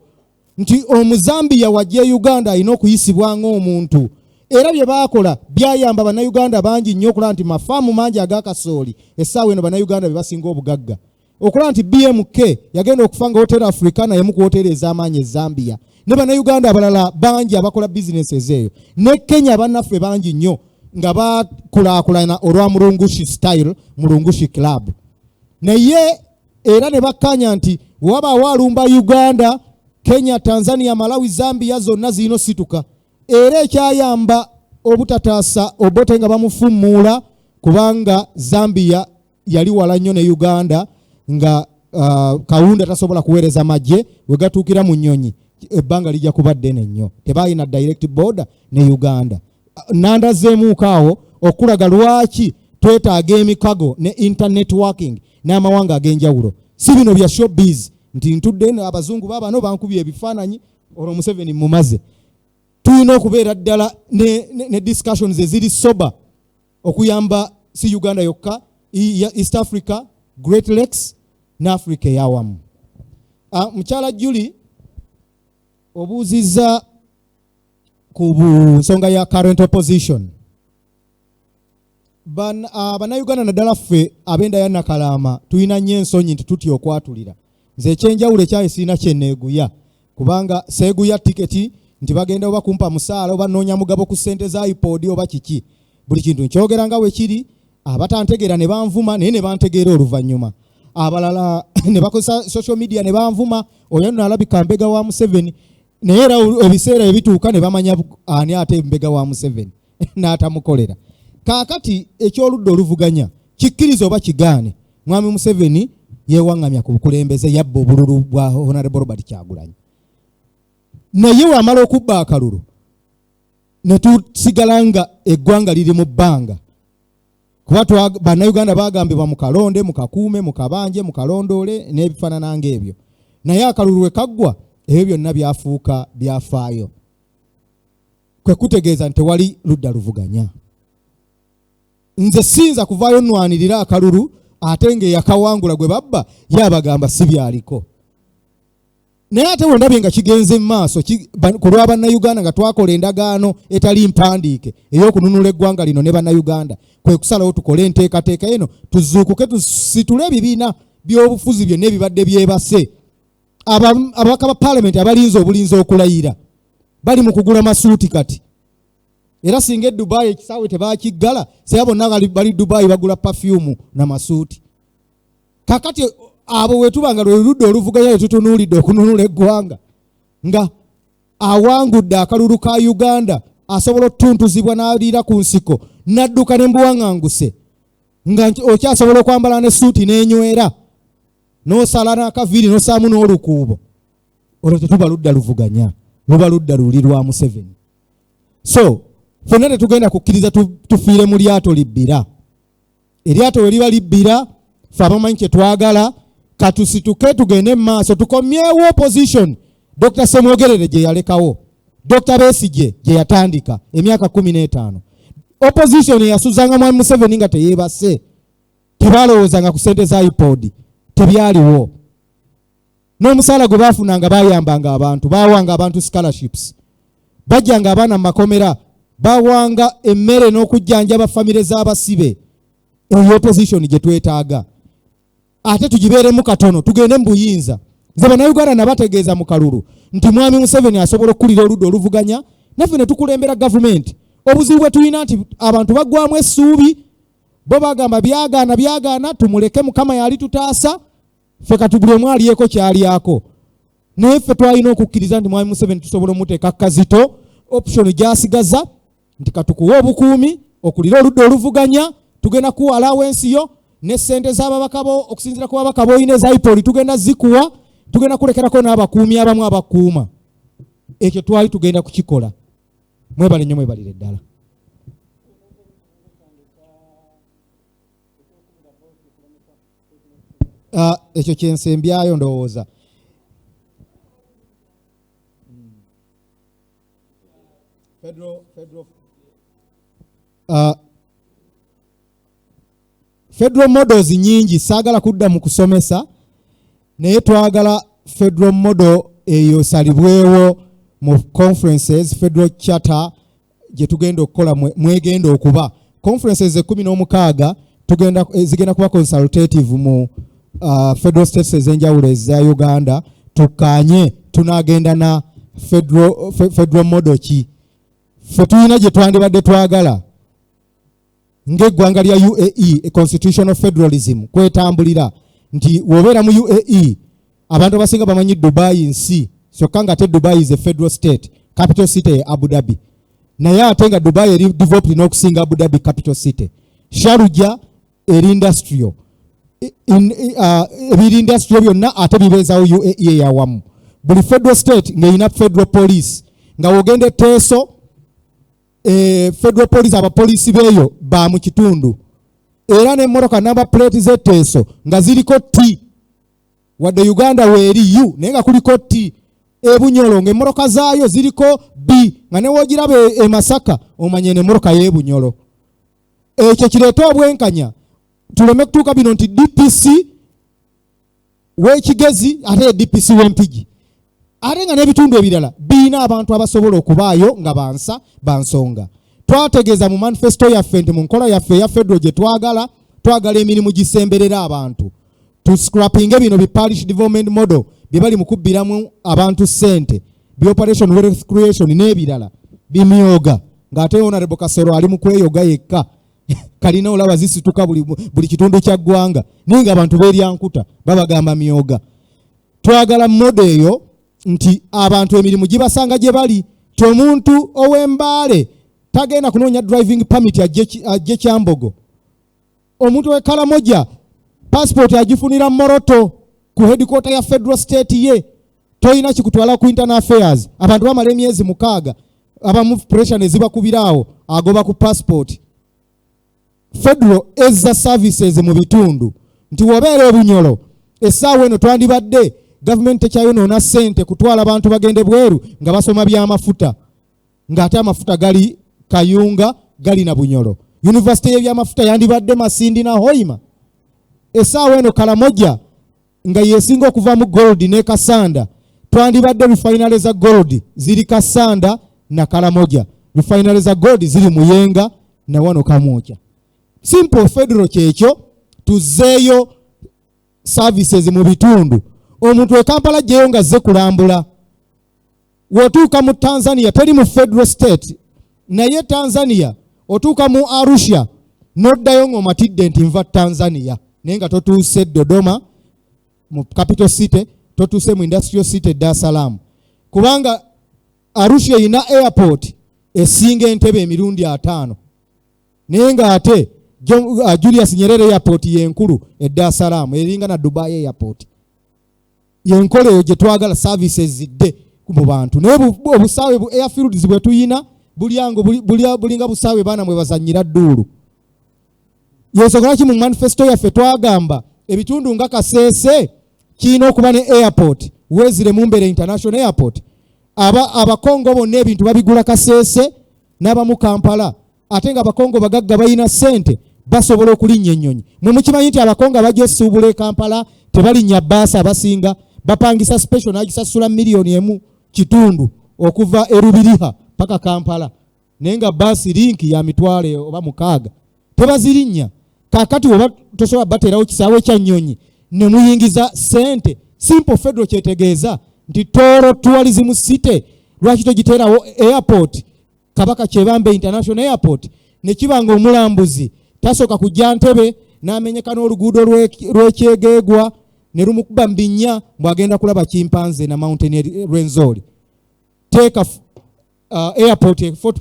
nti Omuzambia wajje Uganda alina okuyisibwa ng'omuntu era bye baakola byayamba bannayuganda bangi nnyo okulaba nti mafaamu mangi ag'akasooli essaawa eno bannayuganda be basinga obugagga okulaba nti BMK yagenda okufanga Hotel Africana yemu ku hoteri ez'amaanyi e Zambia ne bannayuganda abalala bangi abakola businesses eyo ne Kenya bannaffe bangi nnyo nga bakulaakulana olwa Mulungushi style Mulungushi Club naye era ne bakkanya nti waba walumba Uganda, Kenya, Tanzania, Malawi, Zambia zonna zino situka era ekyayamba obutataasa Obote nga bamufumuula kubanga Zambia yali wala nnyo ne Uganda nga Kaunda tasobola kuweereza majje we gatuukira mu nnyonyi ebbanga lijja kuba ddene nnyo tebalina direct border ne Uganda. Nanda zeemuukaawo okulaga lwaki twetaaga emikago ne internet working n'amawanga ag'enjawulo si bino bya showbiz nti ntudde abazungu baabano bankubye ebifaananyi olwo Museveni mumaze. Tulina okubeera ddala ne discussions eziri sober okuyamba si Uganda yokka, East Africa, Great Lakes ne Africa eyawamu. Mukyala Julie obuuzizza ku nsonga ya current opposition. Bannayuganda naddala ffe ab'enda ya Nakalama tulina nnyo ensonyi nti tutya okwatulira. Nze ekyenjawulo ekyayi sirina kyenneeguya kubanga seeguya tiketi nti bagenda oba kumpa musaala oba noonya mugabo ku ssente za iPod oba kiki. Buli kintu nkyogera nga we kiri, abatantegeera ne banvuma naye ne bantegeera oluvannyuma. Abalala ne bakozesa social media ne banvuma oyo nalabika mbega wa Museveni naye era ebiseera ebituuka ne bamanya ani ate mbega wa Museveni n'atamukolera. Kaakati ekyoludda oluvuganya kikkiriza oba kigaane mwami Museveni yeewaŋŋamya ku bukulembeze yabba obululu bwa Honorable Robert Kyagulanyi. Naye wamala okubba akalulu ne tusigala nga eggwanga liri mu bbanga kuba bannayuganda bagambibwa mukalonde mukakuume mukabanje mukalondoole n'ebifaanana ng'ebyo naye akalulu we kaggwa ebyo byonna byafuuka byafaayo kwe kutegeeza nti tewali ludda luvuganya. Nze siyinza kuvaayo nnwanirira akalulu ate ng'eyakawangula gwe babba yabagamba si byaliko. Naye ate wendabye nga kigenze mu maaso ku lwa bannayuganda nga twakola endagaano etali mpandiike ey'okununula eggwanga lino ne bannayuganda kwe kusalawo tukole enteekateeka eno tuzuukuke tusitule ebibiina by'obufuzi byonna ebibadde byebase. Ababaka ba paalamenti abalinze obulinzi okulayira bali mu kugula masuuti kati era singa Dubai ekisaawe tebakiggala sera bonna bali Dubai bagula perfume na masuuti. Kakati abo wetubanga luludde oluvuganya lwetutunuulidde okununula eggwanga nga awangudde akalulu ka Uganda asobola otuntuzibwa n'aliira ku nsiko n'adduka ne mbuwaŋŋanguse nga okyasobola okwambala ne suuti n'enywera n'osala n'akaviiri n'osaamu n'olukuubo olwo tetuba ludda luvuganya luba ludda luli lwa Museveni. So ffenna tetugenda kukkiriza tufiire mu lyato libbira. Eryato we liba libbira ffe abamanyi kye twagala katusituke tugende mu maaso tukomyewo opposition Dr. Semwogerere gye yalekawo, Dr. Besigye gye yatandika emyaka 15. Opposition eyasuzanga mwami Museveni nga teyeebase tebalowoozanga ku ssente za iPod tebyaliwo. N'omusaala gwe baafunanga bayambanga abantu, baawanga abantu scholarships, bajjanga abaana mu makomera, bawanga emmere n'okujjanjaba famire z'abasibe. Eyo opposition gye twetaaga. ate tugibeeremu katono tugende mu buyinza. Nze bannayuganda nabategeeza mu kalulu nti mwami Museveni asobola okukulira oludda oluvuganya naffe ne tukulembera gavumenti. Obuzibu bwe tulina nti abantu baggwamu essuubi bo bagamba byagaana tumuleke Mukama yali tutaasa ffe kati buli omu alyeko kyalyako. Naye ffe twalina okukkiriza nti mwami Museveni tusobola omuteeka kazito option gyasigaza nti katukuwa obukuumi okulira oludda oluvuganya tugenda kuwa allowance yo ne ssente z'ababaka bo okusinziira ku babaka boyina eza IPOL tugenda zikuwa tugenda kulekerako n'abakuumi abamu abakuuma. Ekyo twali tugenda kukikola. Mwebale nnyo mwebalire ddala. Ekyo kyensembyayo ndowooza. Federal models nyingi saagala kudda mu kusomesa naye twagala federal model eyo salibwewo mu conferences federal charter gye tugenda okukola mwegenda okuba conferences 16 zigenda kuba consultative mu federal states ez'enjawulo eza Uganda. Tukanye tunagenda na federal model ki ffe tulina gye twandibadde twagala ng'eggwanga lya UAE constitutional federalism kwetambulira nti wobeera mu UAE abantu abasinga bamanyi Dubai nsi kyokka nga ate Dubai is a federal state capital city ya Abu Dhabi naye ate nga Dubai eri developed n'okusinga Abu Dhabi capital city. Sharjah eri industrial ebiri industrial byonna ate bibeezawo UAE yawamu. Buli federal state ng'erina federal police nga wogende Teso federal police abapolisi beeyo ba mu kitundu era n'emmotoka number plate z'Eteso nga ziriko T wadde Uganda weeri U naye nga kuliko T. Bunyoro ng'emmotoka zaayo ziriko B nga ne woogiraba e Masaka omanye n'emmotoka y'Ebunyoro. Ekyo kireeta obwenkanya tuleme kutuuka bino nti DPC w'Ekigezi ate DPC w'Empigi ate nga n'ebitundu ebirala biina abantu abasobola okubaayo nga bansonga. Twategeeza mu manifesto yaffe nti mu nkola yaffe eya federal gye twagala emirimu gisemberera abantu to scrapping bino bi parish development model bye bali mu kubbiramu abantu ssente bi operation wealth creation n'ebirala bimyoga ng'ate Honorable Kasero ali mu kweyoga yekka kalina olaba zisituka buli kitundu kya ggwanga naye nga abantu beeryankuta babagamba myoga. Twagala model eyo nti abantu emirimu gibasanga gye bali. Omuntu ow'Embaale tagenda kunoonya driving permit ajje Kyambogo. Omuntu w'e Karamoja passport agifunira Moroto ku headquarter ya federal state ye. Toyina kikutwala ku internal affairs. Abantu bamala emyezi 6 abamu pressure ne zibakubiraawo agoba ku passport. Federal ezza services mu bitundu nti wobeera Bunyoro essaawa eno twandibadde government tekyayonoona ssente kutwala abantu bagende bweru nga basoma by'amafuta ng'ate amafuta gali Kayunga gali na Bunyoro. University y'ebyamafuta yandibadde Masindi na Hoima. Essaawa eno Karamoja nga yesinga okuva mu gold ne Kasanda twandibadde refinery za gold ziri Kasanda na Karamoja. Refinery za gold ziri Muyenga na wano Kamwokya. Simple federal kyekyo tuzeeyo services mu bitundu. Omuntu e Kampala gyeyo nga zze kulambula. Wotuuka mu Tanzania teri mu federal state naye Tanzania otuuka mu Arusha n'oddayo ng'omatidde nti nva Tanzania naye nga totuuse Dodoma mu capital city totuuse mu industrial city Dar es Salaam kubanga Arusha erina airport esinga Entebbe emirundi 5 naye nga ate Julius Nyerere airport yenkulu e Dar es Salaam eringa na Dubai airport. Yenkole eyo gye twagala services zidde mu bantu naye obusaawe bu airfields bwe tuyina bulinga busaawe baana mwe bazannyira dduulu. Yensokola ki mu manifesto yaffe twagamba ebitundu nga Kasese kiina okuba ne airport Wezire Mumbere International Airport. Abakongo bonna ebintu babigula Kasese n'abamu Kampala ate nga abakongo bagagga bayina ssente basobola okulinnya ennyonyi. Mwe mukimanyi nti abakongo abajja essuubula e Kampala tebalinnya bbaasa abasinga bapangisa special n'agisasula $1,000,000 kitundu okuva e Rubiriha paka Kampala naye nga bbaasi linki ya mitwalo oba 6 tebazirinnya. Kaakati oba tosobola baterawo kisaawe kya nnyonyi ne muyingiza sente. Simple federal kyetegeeza nti Toro Tourism City lwaki togiteerawo airport Kabaka Kyebambe International Airport ne kibanga omulambuzi tasooka kujja Ntebe n'amenyeka n'oluguudo lw'ekyegeegwa ne lumukuba mbinnya bw'agenda kulaba chimpanzee na mountain Rwenzori. Teeka airport Fort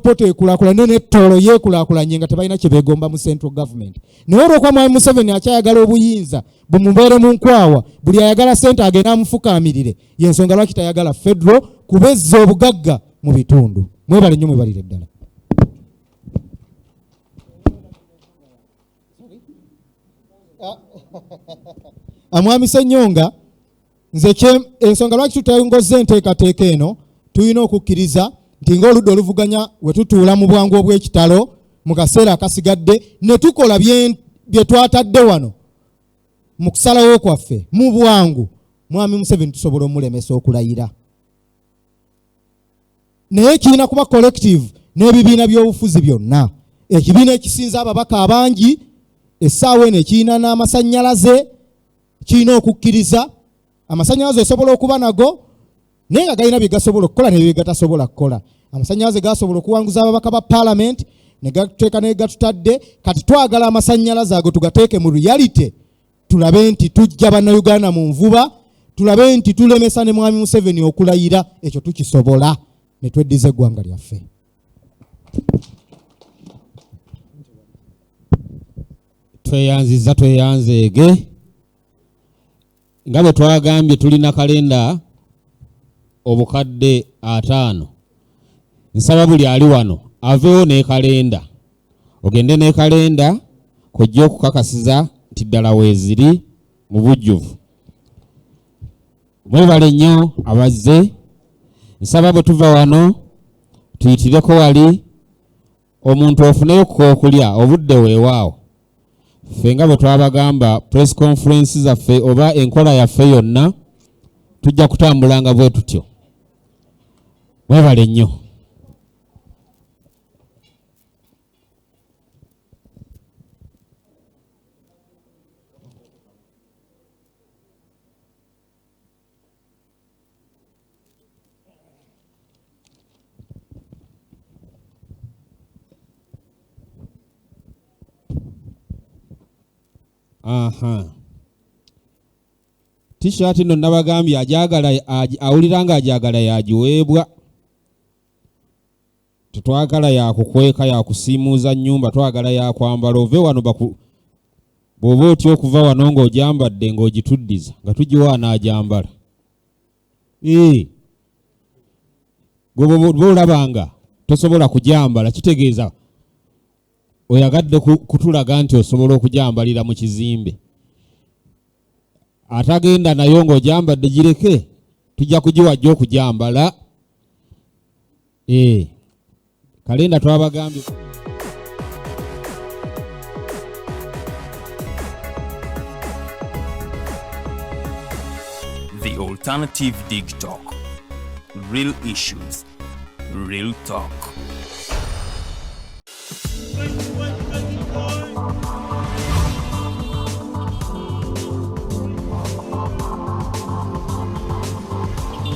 Portal ekulaakulanye ne Toro yeekulaakulanye nga tebalina kye beegomba mu central government. Naye olw'okuba Mwami Museveni akyayagala obuyinza bumubeere mu nkwawa, buli ayagala ssente agenda amufukaamirire, y'ensonga lwaki tayagala federal kubezza obugagga mu bitundu. Mwebale nnyo, mwebalire ddala. Mwami Ssenyonga, nze ensonga lwaki tutayongozza enteekateeka eno, tulina okukkiriza nti ng'oludda oluvuganya we tutuula mu bwangu obw'ekitalo mu kaseera akasigadde ne tukola bye twatadde wano mu kusalawo kwaffe mu bwangu, Mwami Museveni tusobola omulemesa okulayira. Naye kirina kuba collective n'ebibiina by'obufuzi byonna. Ekibiina ekisinza ababaka abangi essaawa eno ekirina n'amasannyalaze kirina okukkiriza. Amasannyalaze osobola okuba nago naye nga galina bye gasobola okukola ne bye gatasobola kukola. Amasannyalaze gasobola okuwanguza ababaka ba parliament ne gatuteeka ne gatutadde. Kati twagala amasannyalaze ago tugateeke mu reality, tulabe nti tujja bannayuganda mu nvuba, tulabe nti tulemesa ne Mwami Museveni okulayira. Ekyo tukisobola ne tweddiza eggwanga lyaffe. Tweyanzeege nga bwe twagambye tulina kalenda obukadde 5. Nsaba buli ali wano aveewo ne kalenda, ogende ne kalenda kujja okukakasiza nti ddala weeziri mu bujjuvu. Mwebale nnyo abazze. Nsaba bwe tuva wano tuyitireko wali omuntu ofuneyo kookulya obudde weewaawo. Ffe nga bwe twabagamba press conference zaffe oba enkola yaffe yonna tujja kutambulanga bwe tutyo. Mwebale nnyo. T-shirt no nabagambye ajagala awulira nga ajagala yagiweebwa. Tetwagala ya kukweka ya kusiimuuza nnyumba, twagala ya kwambala ove wano bw'oba otya okuva wano ng'ogyambadde ng'ogituddiza nga tugiwa n'agyambala. Gwe olabanga tosobola kugyambala kitegeeza oyagadde kutulaga nti osobola okugyambalira mu kizimbe. Atagenda nayo ng'ogyambadde gireke, tujja kugiwajja okugyambala. Kalenda twabagambye. The Alternative Dig Talk. Real issues, real talk.